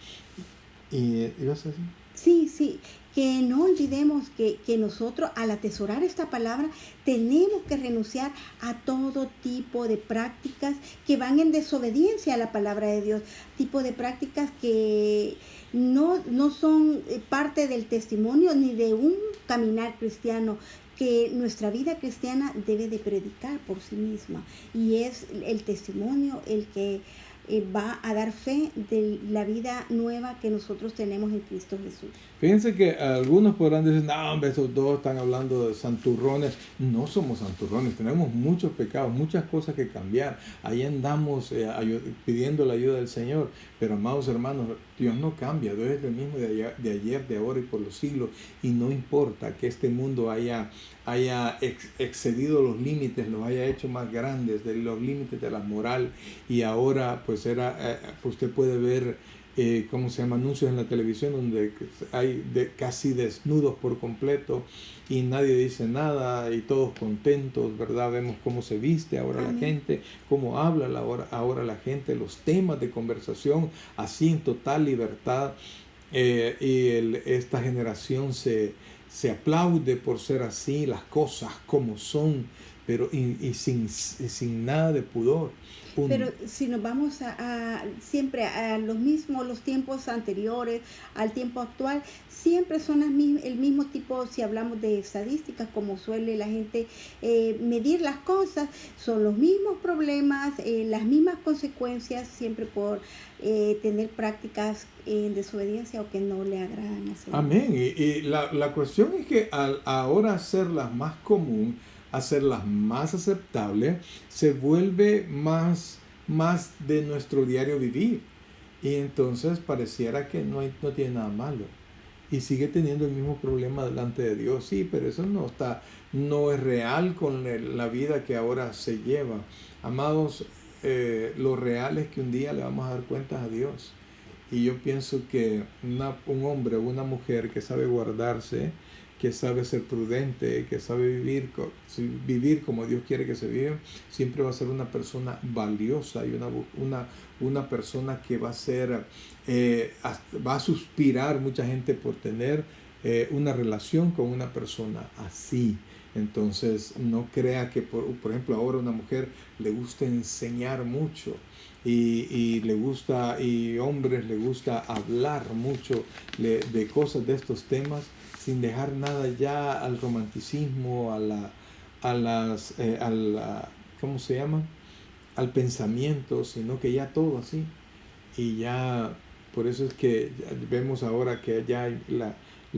¿Y ibas a decir? Sí, que no olvidemos que nosotros al atesorar esta palabra tenemos que renunciar a todo tipo de prácticas que van en desobediencia a la palabra de Dios, tipo de prácticas que no son parte del testimonio ni de un caminar cristiano, que nuestra vida cristiana debe de predicar por sí misma, y es el testimonio el que va a dar fe de la vida nueva que nosotros tenemos en Cristo Jesús. Fíjense que algunos podrán decir, no, hombre, esos dos están hablando de santurrones. No somos santurrones, tenemos muchos pecados, muchas cosas que cambiar. Ahí andamos pidiendo la ayuda del Señor. Pero, amados hermanos, Dios no cambia, Dios es el mismo de ayer, de ahora y por los siglos. Y no importa que este mundo haya excedido los límites, los haya hecho más grandes, de los límites de la moral. Y ahora, pues usted puede ver anuncios en la televisión donde hay casi desnudos por completo y nadie dice nada y todos contentos, ¿verdad? Vemos cómo se viste ahora la gente, cómo habla ahora la gente, los temas de conversación así en total libertad, esta generación se aplaude por ser así, las cosas como son, pero sin nada de pudor. Pero si nos vamos siempre a los tiempos anteriores, al tiempo actual, siempre son el mismo tipo, si hablamos de estadísticas, como suele la gente medir las cosas, son los mismos problemas, las mismas consecuencias, siempre por tener prácticas en desobediencia o que no le agradan al Señor. Amén. Y la cuestión es que al ahora hacerlas más común, hacerlas más aceptables, se vuelve más de nuestro diario vivir. Y entonces pareciera que no tiene nada malo. Y sigue teniendo el mismo problema delante de Dios. Sí, pero eso no es real con la vida que ahora se lleva. Amados, lo real es que un día le vamos a dar cuentas a Dios. Y yo pienso que un hombre o una mujer que sabe guardarse, que sabe ser prudente, que sabe vivir como Dios quiere que se viva, siempre va a ser una persona valiosa y una persona que va a suspirar mucha gente por tener una relación con una persona así. Entonces, no crea que, por ejemplo, ahora a una mujer le gusta enseñar mucho y hombres le gusta hablar mucho de cosas de estos temas, sin dejar nada ya al romanticismo, ¿cómo se llama? Al pensamiento, sino que ya todo así. Y ya, por eso es que vemos ahora que ya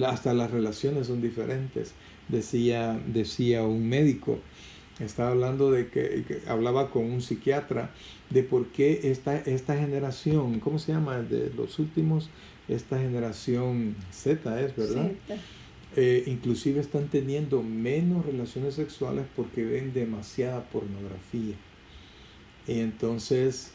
hasta las relaciones son diferentes. Decía un médico, estaba hablando de que hablaba con un psiquiatra de por qué esta generación, ¿cómo se llama? De los últimos, esta generación Z es, ¿verdad? Inclusive están teniendo menos relaciones sexuales porque ven demasiada pornografía. Y entonces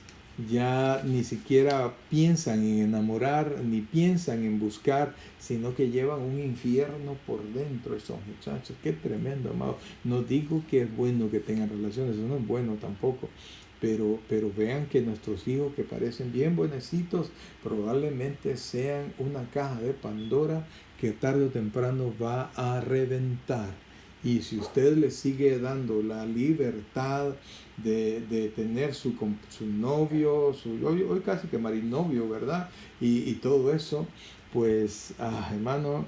ya ni siquiera piensan en enamorar, ni piensan en buscar, sino que llevan un infierno por dentro esos muchachos. Qué tremendo, amado. No digo que es bueno que tengan relaciones, eso no es bueno tampoco. Pero vean que nuestros hijos, que parecen bien buenecitos, probablemente sean una caja de Pandora que tarde o temprano va a reventar. Y si usted le sigue dando la libertad de tener su novio, hoy casi que marinovio, ¿verdad? Y todo eso, pues, hermano,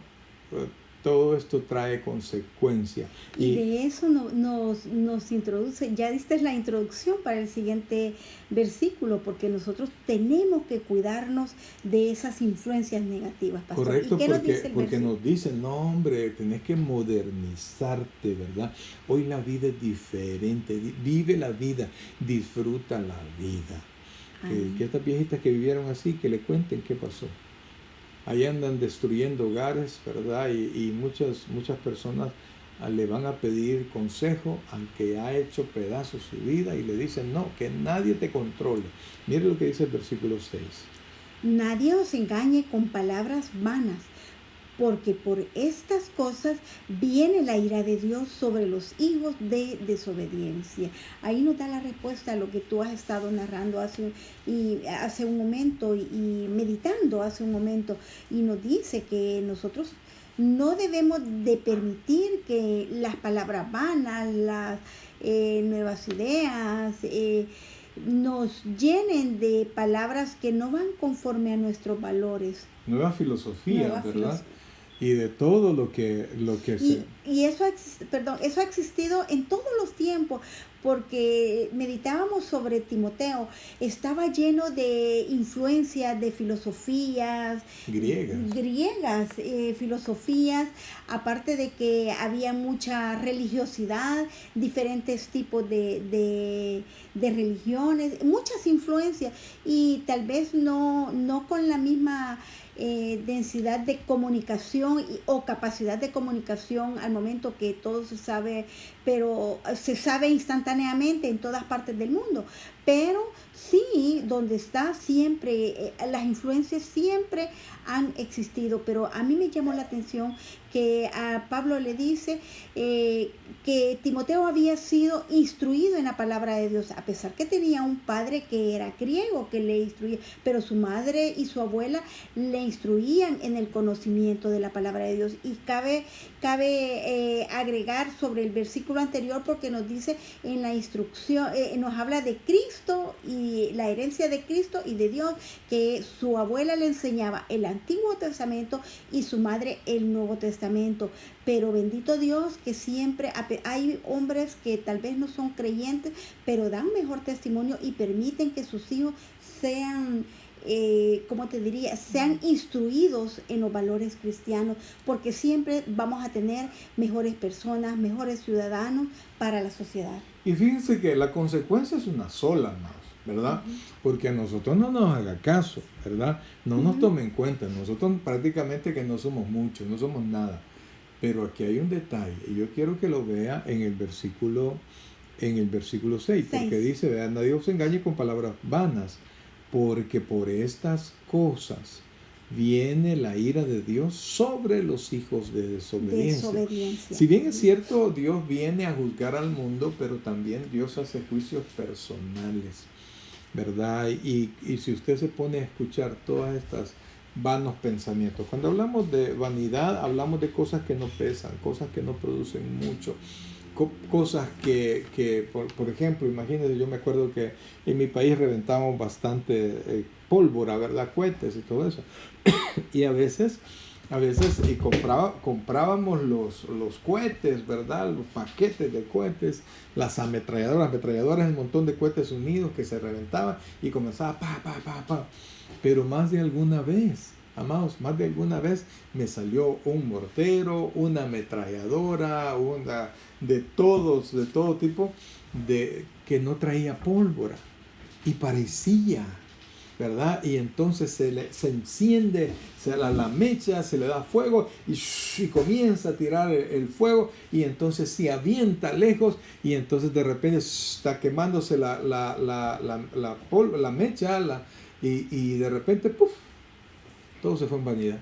todo esto trae consecuencias. Y de eso nos introduce, ya diste la introducción para el siguiente versículo, porque nosotros tenemos que cuidarnos de esas influencias negativas, pastor. Correcto, ¿Y qué nos dice el porque versículo? nos dicen, no hombre, tenés que modernizarte, ¿verdad? Hoy la vida es diferente, vive la vida, disfruta la vida. Que estas viejitas que vivieron así, que le cuenten qué pasó. Ahí andan destruyendo hogares, ¿verdad? Y muchas personas le van a pedir consejo al que ha hecho pedazos su vida y le dicen, no, que nadie te controle. Mire lo que dice el versículo 6. Nadie os engañe con palabras vanas, porque por estas cosas viene la ira de Dios sobre los hijos de desobediencia. Ahí nos da la respuesta a lo que tú has estado narrando hace un momento y meditando hace un momento. Y nos dice que nosotros no debemos de permitir que las palabras vanas, las nuevas ideas, nos llenen de palabras que no van conforme a nuestros valores. Nueva filosofía, ¿verdad? Y de todo lo que y eso ha existido en todos los tiempos, porque meditábamos sobre Timoteo, estaba lleno de influencias de filosofías griegas, filosofías, aparte de que había mucha religiosidad, diferentes tipos de religiones, muchas influencias, y tal vez no con la misma densidad de comunicación o capacidad de comunicación al momento que todo se sabe, pero se sabe instantáneamente en todas partes del mundo. Pero sí, donde está siempre, las influencias siempre han existido. Pero a mí me llamó la atención que a Pablo le dice que Timoteo había sido instruido en la palabra de Dios, a pesar que tenía un padre que era griego, que le instruía, pero su madre y su abuela le instruían en el conocimiento de la palabra de Dios. Y cabe agregar sobre el versículo anterior, porque nos dice en la instrucción, nos habla de Cristo y la herencia de Cristo y de Dios, que su abuela le enseñaba el Antiguo Testamento y su madre el Nuevo Testamento. Pero bendito Dios que siempre hay hombres que tal vez no son creyentes, pero dan mejor testimonio y permiten que sus hijos sean, sean instruidos en los valores cristianos, porque siempre vamos a tener mejores personas, mejores ciudadanos para la sociedad. Y fíjense que la consecuencia es una sola, ¿verdad? Porque a nosotros no nos haga caso, ¿verdad? No nos tome en cuenta. Nosotros prácticamente que no somos muchos, no somos nada. Pero aquí hay un detalle, y yo quiero que lo vea en el versículo 6, porque dice, vean, nadie os engañe con palabras vanas, porque por estas cosas viene la ira de Dios sobre los hijos de desobediencia. Si bien es cierto, Dios viene a juzgar al mundo, pero también Dios hace juicios personales, ¿verdad? Y si usted se pone a escuchar todas estas vanos pensamientos, cuando hablamos de vanidad, hablamos de cosas que no pesan, cosas que no producen mucho, cosas que por ejemplo, imagínense, yo me acuerdo que en mi país reventamos bastante pólvora, ¿verdad? Cohetes y todo eso. Y a veces y comprábamos los cohetes, ¿verdad? Los paquetes de cohetes, las ametralladoras, el montón de cohetes unidos que se reventaban y comenzaba pa. Pero más de alguna vez, amados, me salió un mortero, una ametralladora, de todo tipo, que no traía pólvora y parecía, ¿verdad? Y entonces se enciende, la mecha, se le da fuego y comienza a tirar el fuego, y entonces se avienta lejos, y entonces de repente está quemándose la mecha, y de repente, ¡puf!, todo se fue en vanidad.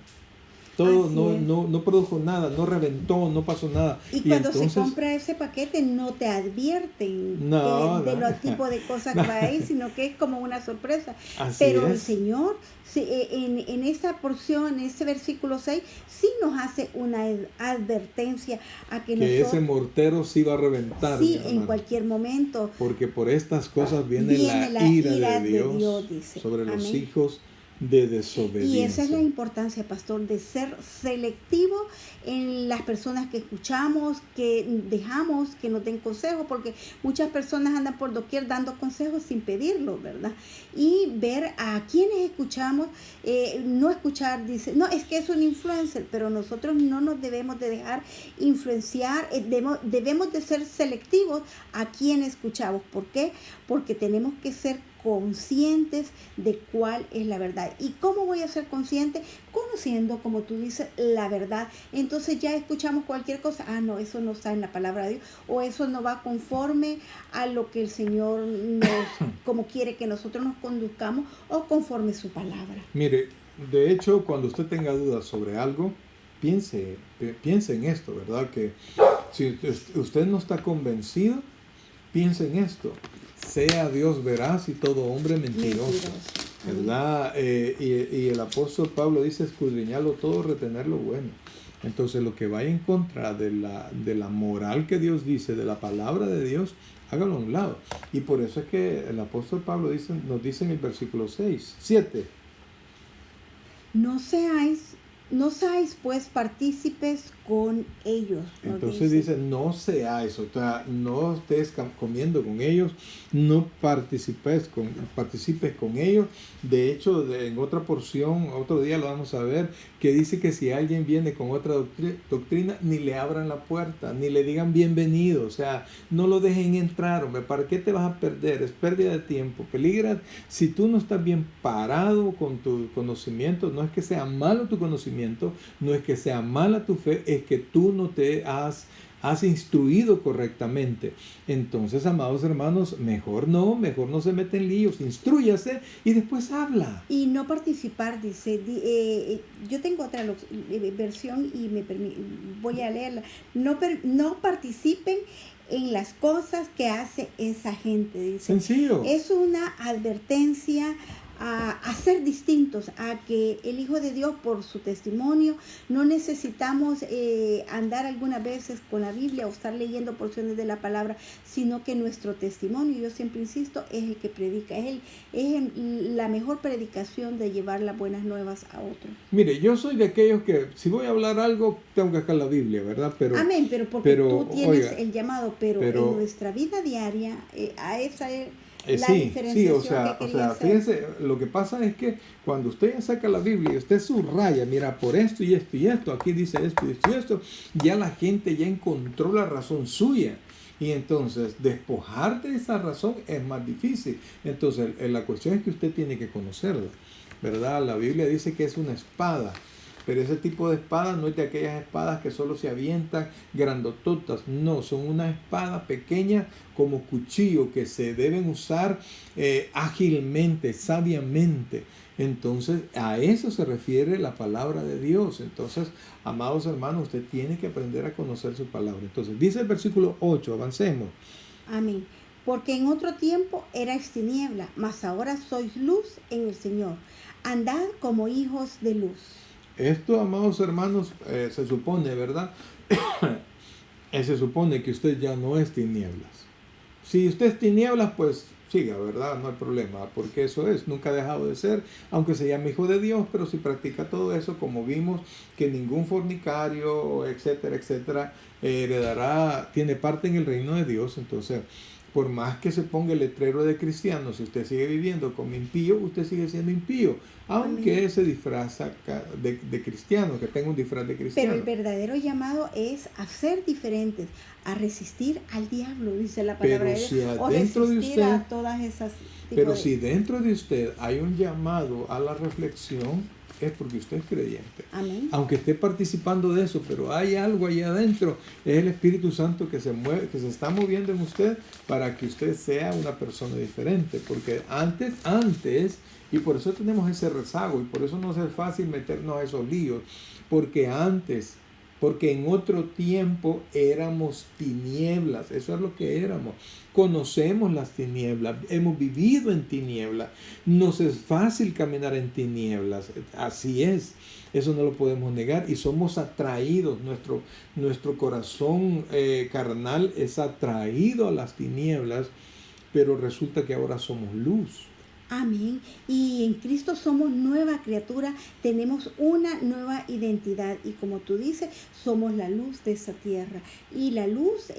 Todo no produjo nada, no reventó, no pasó nada. Y cuando entonces, se compra ese paquete no te advierten de los tipos de cosas que va ahí, sino que es como una sorpresa. Pero el Señor, en esta porción, en este versículo 6, sí nos hace una advertencia a que nosotros, ese mortero sí va a reventar. Sí, en cualquier momento. Porque por estas cosas viene la ira de Dios dice, sobre los hijos de desobediencia. Y esa es la importancia, pastor, de ser selectivo en las personas que escuchamos, que dejamos que nos den consejos, porque muchas personas andan por doquier dando consejos sin pedirlo, ¿verdad? Y ver a quienes escuchamos, no escuchar, dice, no, es que es un influencer, pero nosotros no nos debemos de dejar influenciar, debemos de ser selectivos a quienes escuchamos. ¿Por qué? Porque tenemos que ser conscientes de cuál es la verdad. ¿Y cómo voy a ser consciente? Conociendo, como tú dices, la verdad. Entonces ya escuchamos cualquier cosa, no, eso no está en la palabra de Dios, o eso no va conforme a lo que el Señor como quiere que nosotros nos conduzcamos, o conforme su palabra. Mire, de hecho, cuando usted tenga dudas sobre algo, piense en esto, ¿verdad? Que si usted no está convencido, piense en esto: sea Dios veraz y todo hombre mentiroso, ¿verdad? Y el apóstol Pablo dice: escudriñarlo todo, retener lo bueno. Entonces lo que vaya en contra de la moral que Dios dice, de la palabra de Dios, hágalo a un lado. Y por eso es que el apóstol Pablo nos dice en el versículo 7. No seáis pues partícipes con ellos. Entonces dice, no seáis, o sea, no estés comiendo con ellos, no participes con ellos. De hecho, en otra porción, otro día lo vamos a ver, que dice que si alguien viene con otra doctrina, ni le abran la puerta, ni le digan bienvenido, o sea, no lo dejen entrar, hombre, ¿para qué te vas a perder? Es pérdida de tiempo, peligra. Si tú no estás bien parado con tu conocimiento, no es que sea malo tu conocimiento, no es que sea mala tu fe, es que tú no te has instruido correctamente. Entonces, amados hermanos, mejor no se mete en líos, instrúyase y después habla. Y no participar, dice, yo tengo otra versión y voy a leerla. No participen en las cosas que hace esa gente, dice. Sencillo. Es una advertencia a ser distintos, a que el Hijo de Dios, por su testimonio, no necesitamos andar algunas veces con la Biblia o estar leyendo porciones de la palabra, sino que nuestro testimonio, yo siempre insisto, es el que predica, es la mejor predicación de llevar las buenas nuevas a otros. Mire, yo soy de aquellos que si voy a hablar algo, tengo que sacar la Biblia, ¿verdad? Amén, pero porque tú tienes el llamado, pero en nuestra vida diaria, a esa es la diferenciación o sea, fíjense, lo que pasa es que cuando usted ya saca la Biblia y usted subraya, mira, por esto y esto y esto, aquí dice esto y esto y esto, ya la gente ya encontró la razón suya. Y entonces, despojarte de esa razón es más difícil. Entonces, la cuestión es que usted tiene que conocerla, ¿verdad? La Biblia dice que es una espada. Pero ese tipo de espada no es de aquellas espadas que solo se avientan grandototas. No, son una espada pequeña como cuchillo que se deben usar ágilmente, sabiamente. Entonces, a eso se refiere la palabra de Dios. Entonces, amados hermanos, usted tiene que aprender a conocer su palabra. Entonces, dice el versículo 8, avancemos. Amén. Porque en otro tiempo erais tiniebla, mas ahora sois luz en el Señor. Andad como hijos de luz. Esto, amados hermanos, se supone, ¿verdad? Se supone que usted ya no es tinieblas. Si usted es tinieblas, pues siga, ¿verdad? No hay problema, porque eso es, nunca ha dejado de ser, aunque se llame hijo de Dios, pero si practica todo eso, como vimos, que ningún fornicario, etcétera, etcétera, tiene parte en el reino de Dios. Entonces, por más que se ponga el letrero de cristiano, si usted sigue viviendo como impío, usted sigue siendo impío, aunque se disfraza de cristiano, que tenga un disfraz de cristiano. Pero el verdadero llamado es a ser diferentes, a resistir al diablo, dice la palabra de Dios, o resistir a todas esas. Pero si dentro de usted hay un llamado a la reflexión, es porque usted es creyente. Amén. Aunque esté participando de eso, pero hay algo allá adentro, es el Espíritu Santo que se mueve, que se está moviendo en usted para que usted sea una persona diferente. Porque antes, y por eso tenemos ese rezago, y por eso no es fácil meternos a esos líos, porque en otro tiempo éramos tinieblas, eso es lo que éramos. Conocemos las tinieblas, hemos vivido en tinieblas, nos es fácil caminar en tinieblas, así es, eso no lo podemos negar, y somos atraídos, nuestro corazón carnal es atraído a las tinieblas, pero resulta que ahora somos luz. Amén. Y en Cristo somos nueva criatura, tenemos una nueva identidad y como tú dices, somos la luz de esa tierra y la luz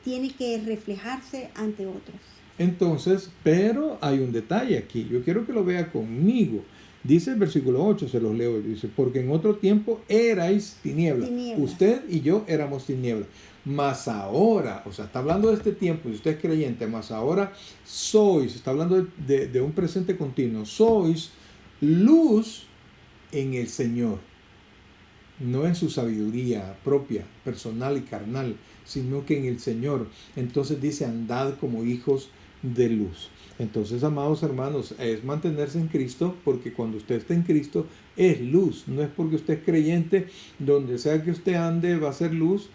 tiene que reflejarse ante otros. Entonces, pero hay un detalle aquí, yo quiero que lo vea conmigo. Dice el versículo 8, se los leo, dice, porque en otro tiempo erais tinieblas. Usted y yo éramos tinieblas. Mas ahora, o sea, está hablando de este tiempo, si usted es creyente, mas ahora sois, está hablando de un presente continuo, sois luz en el Señor, no en su sabiduría propia, personal y carnal, sino que en el Señor. Entonces dice, andad como hijos de luz. Entonces, amados hermanos, es mantenerse en Cristo, porque cuando usted está en Cristo es luz, no es porque usted es creyente, donde sea que usted ande va a ser luz.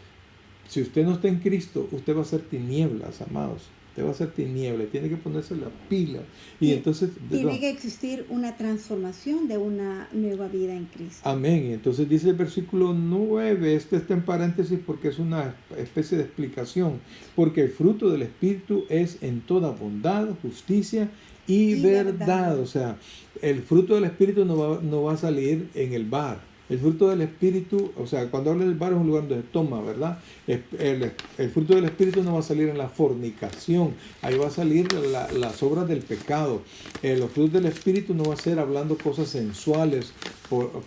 Si usted no está en Cristo, usted va a ser tinieblas, amados. usted va a ser tiniebla, tiene que ponerse la pila. Y entonces tiene que existir una transformación de una nueva vida en Cristo. Amén. Y entonces dice el versículo 9, este está en paréntesis porque es una especie de explicación, porque el fruto del Espíritu es en toda bondad, justicia y verdad. O sea, el fruto del Espíritu no va a salir en el bar. El fruto del Espíritu, o sea, cuando habla del bar es un lugar donde se toma, ¿verdad? El fruto del Espíritu no va a salir en la fornicación, ahí va a salir las obras del pecado. Los frutos del Espíritu no va a ser hablando cosas sensuales,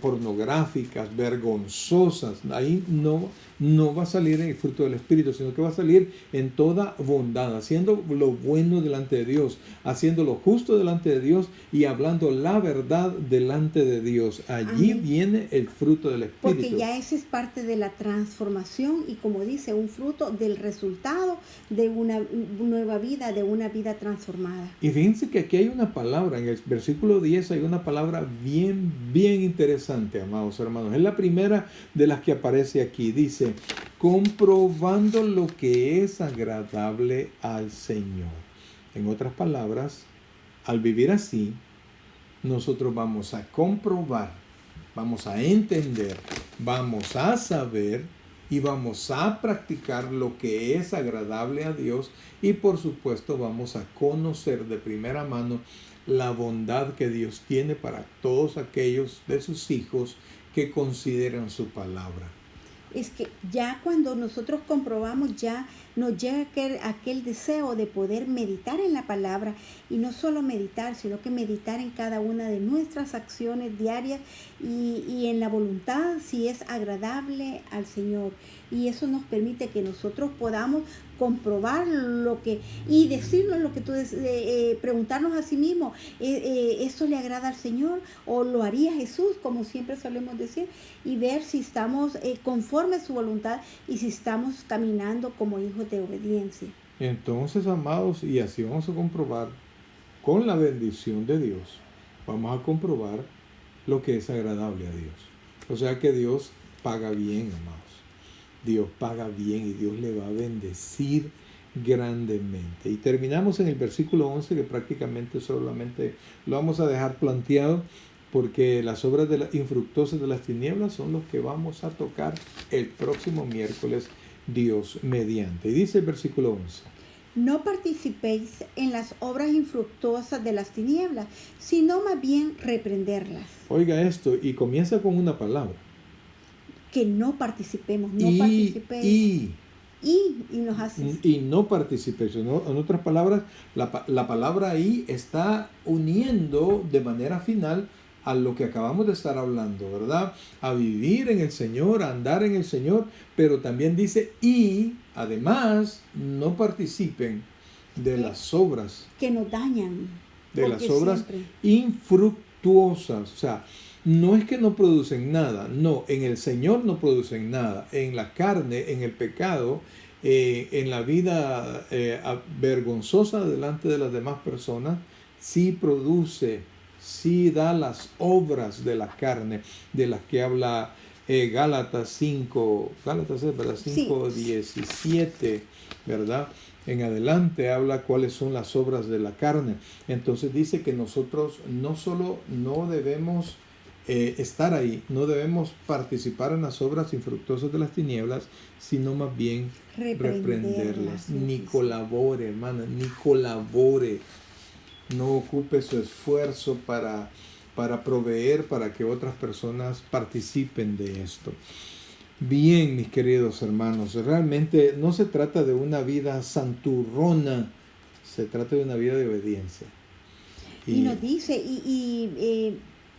pornográficas, vergonzosas. Ahí no va a salir el fruto del Espíritu, sino que va a salir en toda bondad, haciendo lo bueno delante de Dios, haciendo lo justo delante de Dios y hablando la verdad delante de Dios. Allí viene el fruto del Espíritu. Porque ya esa es parte de la transformación y, como dice, un fruto del resultado de una nueva vida, de una vida transformada. Y fíjense que aquí hay una palabra, en el versículo 10 hay una palabra bien interesante, amados hermanos. Es la primera de las que aparece aquí. Dice, comprobando lo que es agradable al Señor. En otras palabras, al vivir así, nosotros vamos a comprobar, vamos a entender, vamos a saber y vamos a practicar lo que es agradable a Dios, y por supuesto vamos a conocer de primera mano la bondad que Dios tiene para todos aquellos de sus hijos que consideran su palabra. Es que ya cuando nosotros comprobamos, ya nos llega aquel deseo de poder meditar en la palabra, y no solo meditar, sino que meditar en cada una de nuestras acciones diarias y en la voluntad, si es agradable al Señor. Y eso nos permite que nosotros podamos comprobar lo que, y decirnos lo que tú preguntarnos a sí mismo, ¿esto le agrada al Señor o lo haría Jesús, como siempre solemos decir? Y ver si estamos conforme a su voluntad y si estamos caminando como hijos de obediencia. Entonces, amados, y así vamos a comprobar, con la bendición de Dios, vamos a comprobar lo que es agradable a Dios. O sea que Dios paga bien, amados. Dios paga bien y Dios le va a bendecir grandemente. Y terminamos en el versículo 11, que prácticamente solamente lo vamos a dejar planteado, porque las obras infructuosas de las tinieblas son los que vamos a tocar el próximo miércoles, Dios mediante. Y dice el versículo 11. No participéis en las obras infructuosas de las tinieblas, sino más bien reprenderlas. Oiga esto, y comienza con una palabra. Que no participemos, no participéis. Y nos hace. Y no participéis. En otras palabras, la palabra ahí está uniendo de manera final a lo que acabamos de estar hablando, ¿verdad? A vivir en el Señor, a andar en el Señor, pero también dice, y además no participen de las obras que nos dañan. De las obras infructuosas. O sea, no es que no producen nada, no, en el Señor no producen nada, en la carne, en el pecado, en la vida vergonzosa delante de las demás personas, sí produce, sí da las obras de la carne, de las que habla Gálatas 5, Gálatas es, ¿verdad? 5:17, ¿verdad? En adelante habla cuáles son las obras de la carne. Entonces dice que nosotros no solo no debemos estar ahí, no debemos participar en las obras infructuosas de las tinieblas, sino más bien reprenderlas. Ni colabore, hermana, ni colabore. No ocupe su esfuerzo para proveer para que otras personas participen de esto. Bien, mis queridos hermanos, realmente no se trata de una vida santurrona, se trata de una vida de obediencia. Y nos dice,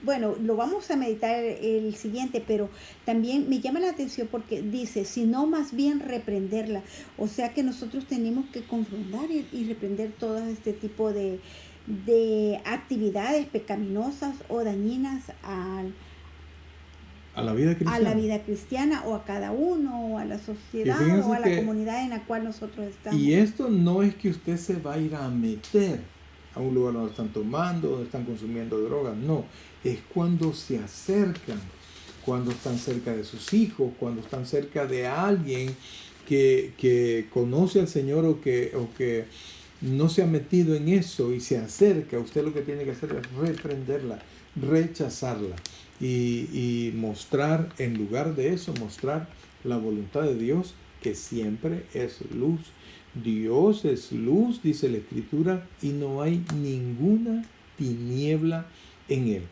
bueno, lo vamos a meditar el siguiente, pero también me llama la atención porque dice, sino más bien reprenderla. O sea que nosotros tenemos que confrontar y reprender todo este tipo de actividades pecaminosas o dañinas a la vida cristiana o a cada uno o a la sociedad o a la comunidad en la cual nosotros estamos. Y esto no es que usted se va a ir a meter a un lugar donde están tomando, donde están consumiendo drogas, no, es cuando se acercan, cuando están cerca de sus hijos, cuando están cerca de alguien que conoce al Señor o que no se ha metido en eso y se acerca, usted lo que tiene que hacer es reprenderla, rechazarla y mostrar, en lugar de eso, mostrar la voluntad de Dios, que siempre es luz. Dios es luz, dice la Escritura, y no hay ninguna tiniebla en él.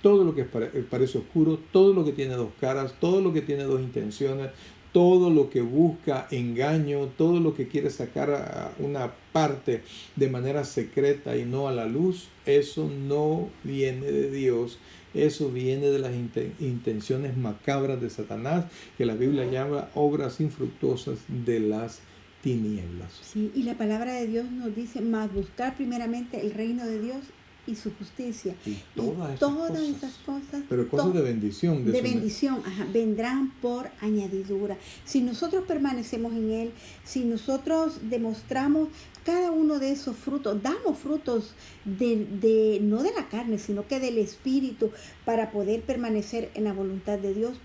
Todo lo que parece oscuro, todo lo que tiene dos caras, todo lo que tiene dos intenciones, todo lo que busca engaño, todo lo que quiere sacar a una parte de manera secreta y no a la luz, eso no viene de Dios. Eso viene de las intenciones macabras de Satanás, que la Biblia llama obras infructuosas de las tinieblas. Sí, y la palabra de Dios nos dice, más buscar primeramente el reino de Dios y su justicia. Y todas esas cosas. Pero cosas de bendición. De bendición, vendrán por añadidura. Si nosotros permanecemos en Él, si nosotros demostramos cada uno de esos frutos, damos frutos no de la carne, sino que del Espíritu, para poder permanecer en la voluntad de Dios,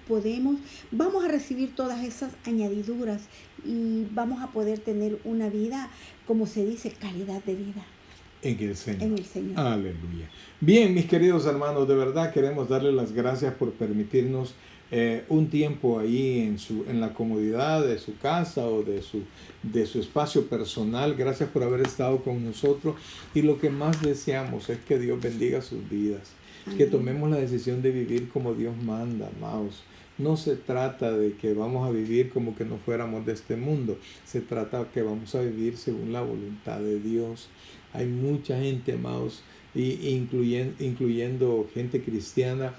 vamos a recibir todas esas añadiduras y vamos a poder tener una vida, como se dice, calidad de vida. En el Señor. En el Señor. Aleluya. Bien, mis queridos hermanos, de verdad queremos darles las gracias por permitirnos un tiempo ahí en la comodidad de su casa o de su espacio personal. Gracias por haber estado con nosotros, y lo que más deseamos es que Dios bendiga sus vidas. Amén. Que tomemos la decisión de vivir como Dios manda, amados. No se trata de que vamos a vivir como que no fuéramos de este mundo. Se trata de que vamos a vivir según la voluntad de Dios. Hay mucha gente, amados, incluyendo gente cristiana,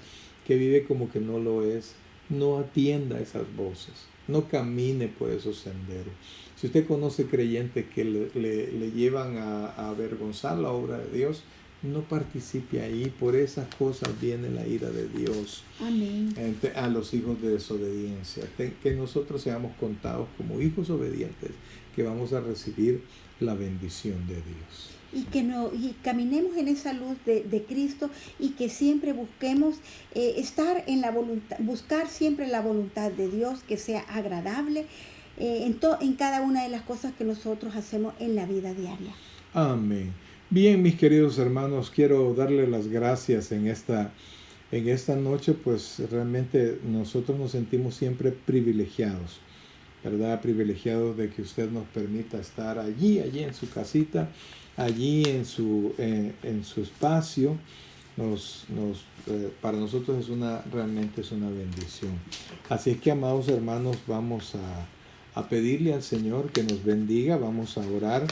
que vive como que no lo es. No atienda esas voces. No camine por esos senderos. Si usted conoce creyentes que le llevan a avergonzar la obra de Dios, no participe ahí. Por esas cosas viene la ira de Dios. Amén. A los hijos de desobediencia. Que nosotros seamos contados como hijos obedientes, que vamos a recibir la bendición de Dios. Y y caminemos en esa luz de Cristo, y que siempre busquemos estar en la voluntad, buscar siempre la voluntad de Dios, que sea agradable en cada una de las cosas que nosotros hacemos en la vida diaria. Amén. Bien, mis queridos hermanos, quiero darles las gracias en esta noche, pues realmente nosotros nos sentimos siempre privilegiados, ¿verdad? Privilegiados de que usted nos permita estar allí en su casita, allí en su espacio. Para nosotros realmente es una bendición. Así es que, amados hermanos, vamos a pedirle al Señor que nos bendiga, vamos a orar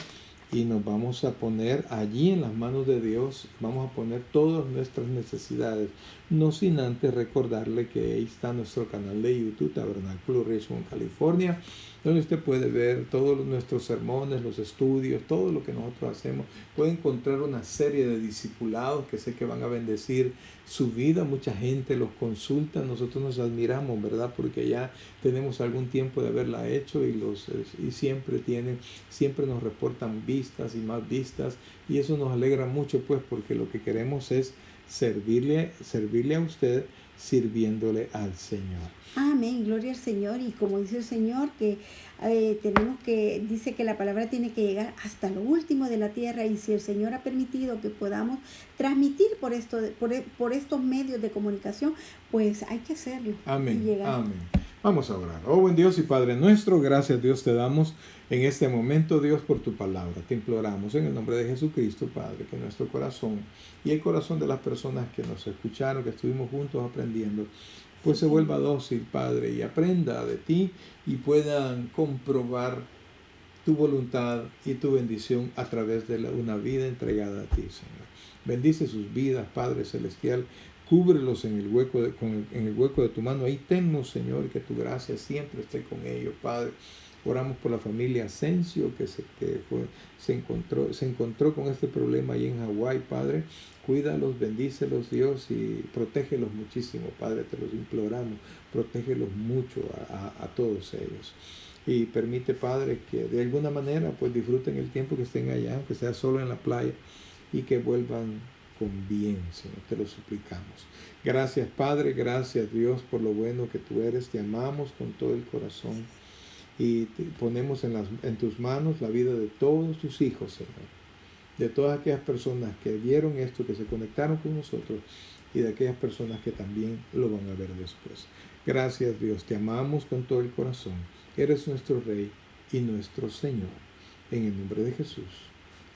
y nos vamos a poner allí en las manos de Dios. Vamos a poner todas nuestras necesidades, no sin antes recordarle que ahí está nuestro canal de YouTube, Tabernáculo Richmond, California, donde usted puede ver todos nuestros sermones, los estudios, todo lo que nosotros hacemos. Puede encontrar una serie de discipulados que sé que van a bendecir su vida. Mucha gente los consulta, nosotros nos admiramos, ¿verdad? Porque ya tenemos algún tiempo de haberla hecho, y siempre nos reportan vistas y más vistas, y eso nos alegra mucho, pues, porque lo que queremos es servirle a usted, sirviéndole al Señor. Amén, gloria al Señor. Y como dice el Señor, que dice que la palabra tiene que llegar hasta lo último de la tierra, y si el Señor ha permitido que podamos transmitir por estos medios de comunicación, pues hay que hacerlo. Amén, amén. Vamos a orar. Oh, buen Dios y Padre nuestro, gracias Dios te damos en este momento, Dios, por tu palabra. Te imploramos en el nombre de Jesucristo, Padre, que nuestro corazón y el corazón de las personas que nos escucharon, que estuvimos juntos aprendiendo, pues se vuelva dócil, Padre, y aprenda de ti, y puedan comprobar tu voluntad y tu bendición a través de una vida entregada a ti, Señor. Bendice sus vidas, Padre Celestial. Cúbrelos en el hueco de tu mano. Ahí tennos, Señor, que tu gracia siempre esté con ellos, Padre. Oramos por la familia Asensio, que se encontró con este problema ahí en Hawái, Padre. Cuídalos, bendícelos, Dios, y protégelos muchísimo, Padre. Te los imploramos. Protégelos mucho a todos ellos. Y permite, Padre, que de alguna manera pues disfruten el tiempo que estén allá, aunque sea solo en la playa, y que vuelvan con bien, Señor, te lo suplicamos. Gracias, Padre, gracias, Dios, por lo bueno que tú eres. Te amamos con todo el corazón, y te ponemos en tus manos la vida de todos tus hijos, Señor. de todas aquellas personas que vieron esto, que se conectaron con nosotros, y de aquellas personas que también lo van a ver después. Gracias, Dios, te amamos con todo el corazón. Eres nuestro Rey y nuestro Señor. En el nombre de Jesús.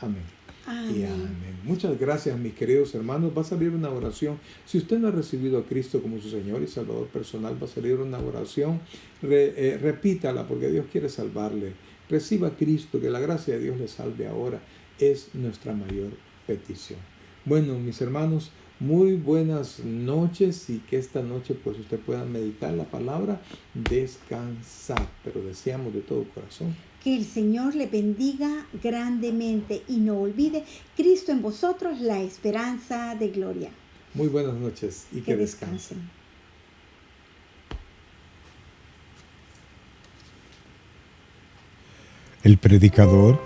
Amén. Amén. Y amén. Muchas gracias, mis queridos hermanos. Va a salir una oración. Si usted no ha recibido a Cristo como su Señor y Salvador personal, va a salir una oración. Repítala, porque Dios quiere salvarle. Reciba a Cristo, que la gracia de Dios le salve ahora. Es nuestra mayor petición. Bueno, mis hermanos, muy buenas noches, y que esta noche pues usted pueda meditar la palabra, descansar, pero deseamos de todo corazón que el Señor le bendiga grandemente, y no olvide, Cristo en vosotros, la esperanza de gloria. Muy buenas noches y que descansen. El predicador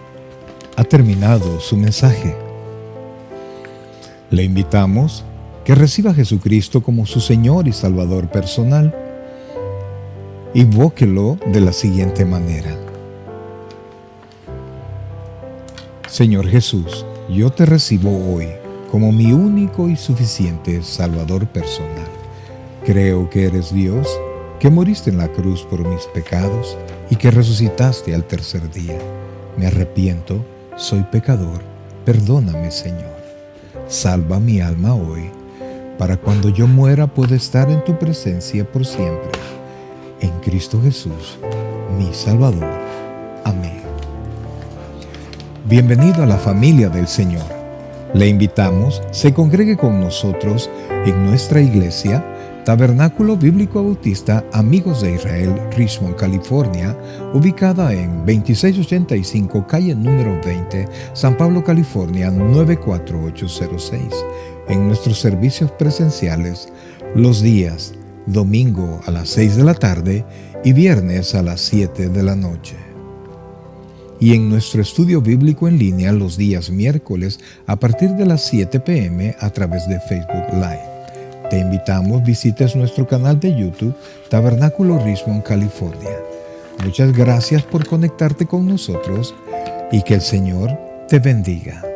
ha terminado su mensaje. Le invitamos que reciba a Jesucristo como su Señor y Salvador personal. Invóquelo de la siguiente manera: Señor Jesús, yo te recibo hoy como mi único y suficiente Salvador personal. Creo que eres Dios, que moriste en la cruz por mis pecados y que resucitaste al tercer día. Me arrepiento, soy pecador, perdóname, Señor. Salva mi alma hoy, para cuando yo muera pueda estar en tu presencia por siempre. En Cristo Jesús, mi Salvador. Amén. Bienvenido a la familia del Señor. Le invitamos, se congregue con nosotros en nuestra iglesia, Tabernáculo Bíblico Bautista Amigos de Israel, Richmond, California, ubicada en 2685 calle número 20, San Pablo, California, 94806. En nuestros servicios presenciales, los días domingo a las 6 de la tarde y viernes a las 7 de la noche. Y en nuestro estudio bíblico en línea los días miércoles a partir de las 7 p.m. a través de Facebook Live. Te invitamos, visites nuestro canal de YouTube, Tabernáculo Richmond, California. Muchas gracias por conectarte con nosotros y que el Señor te bendiga.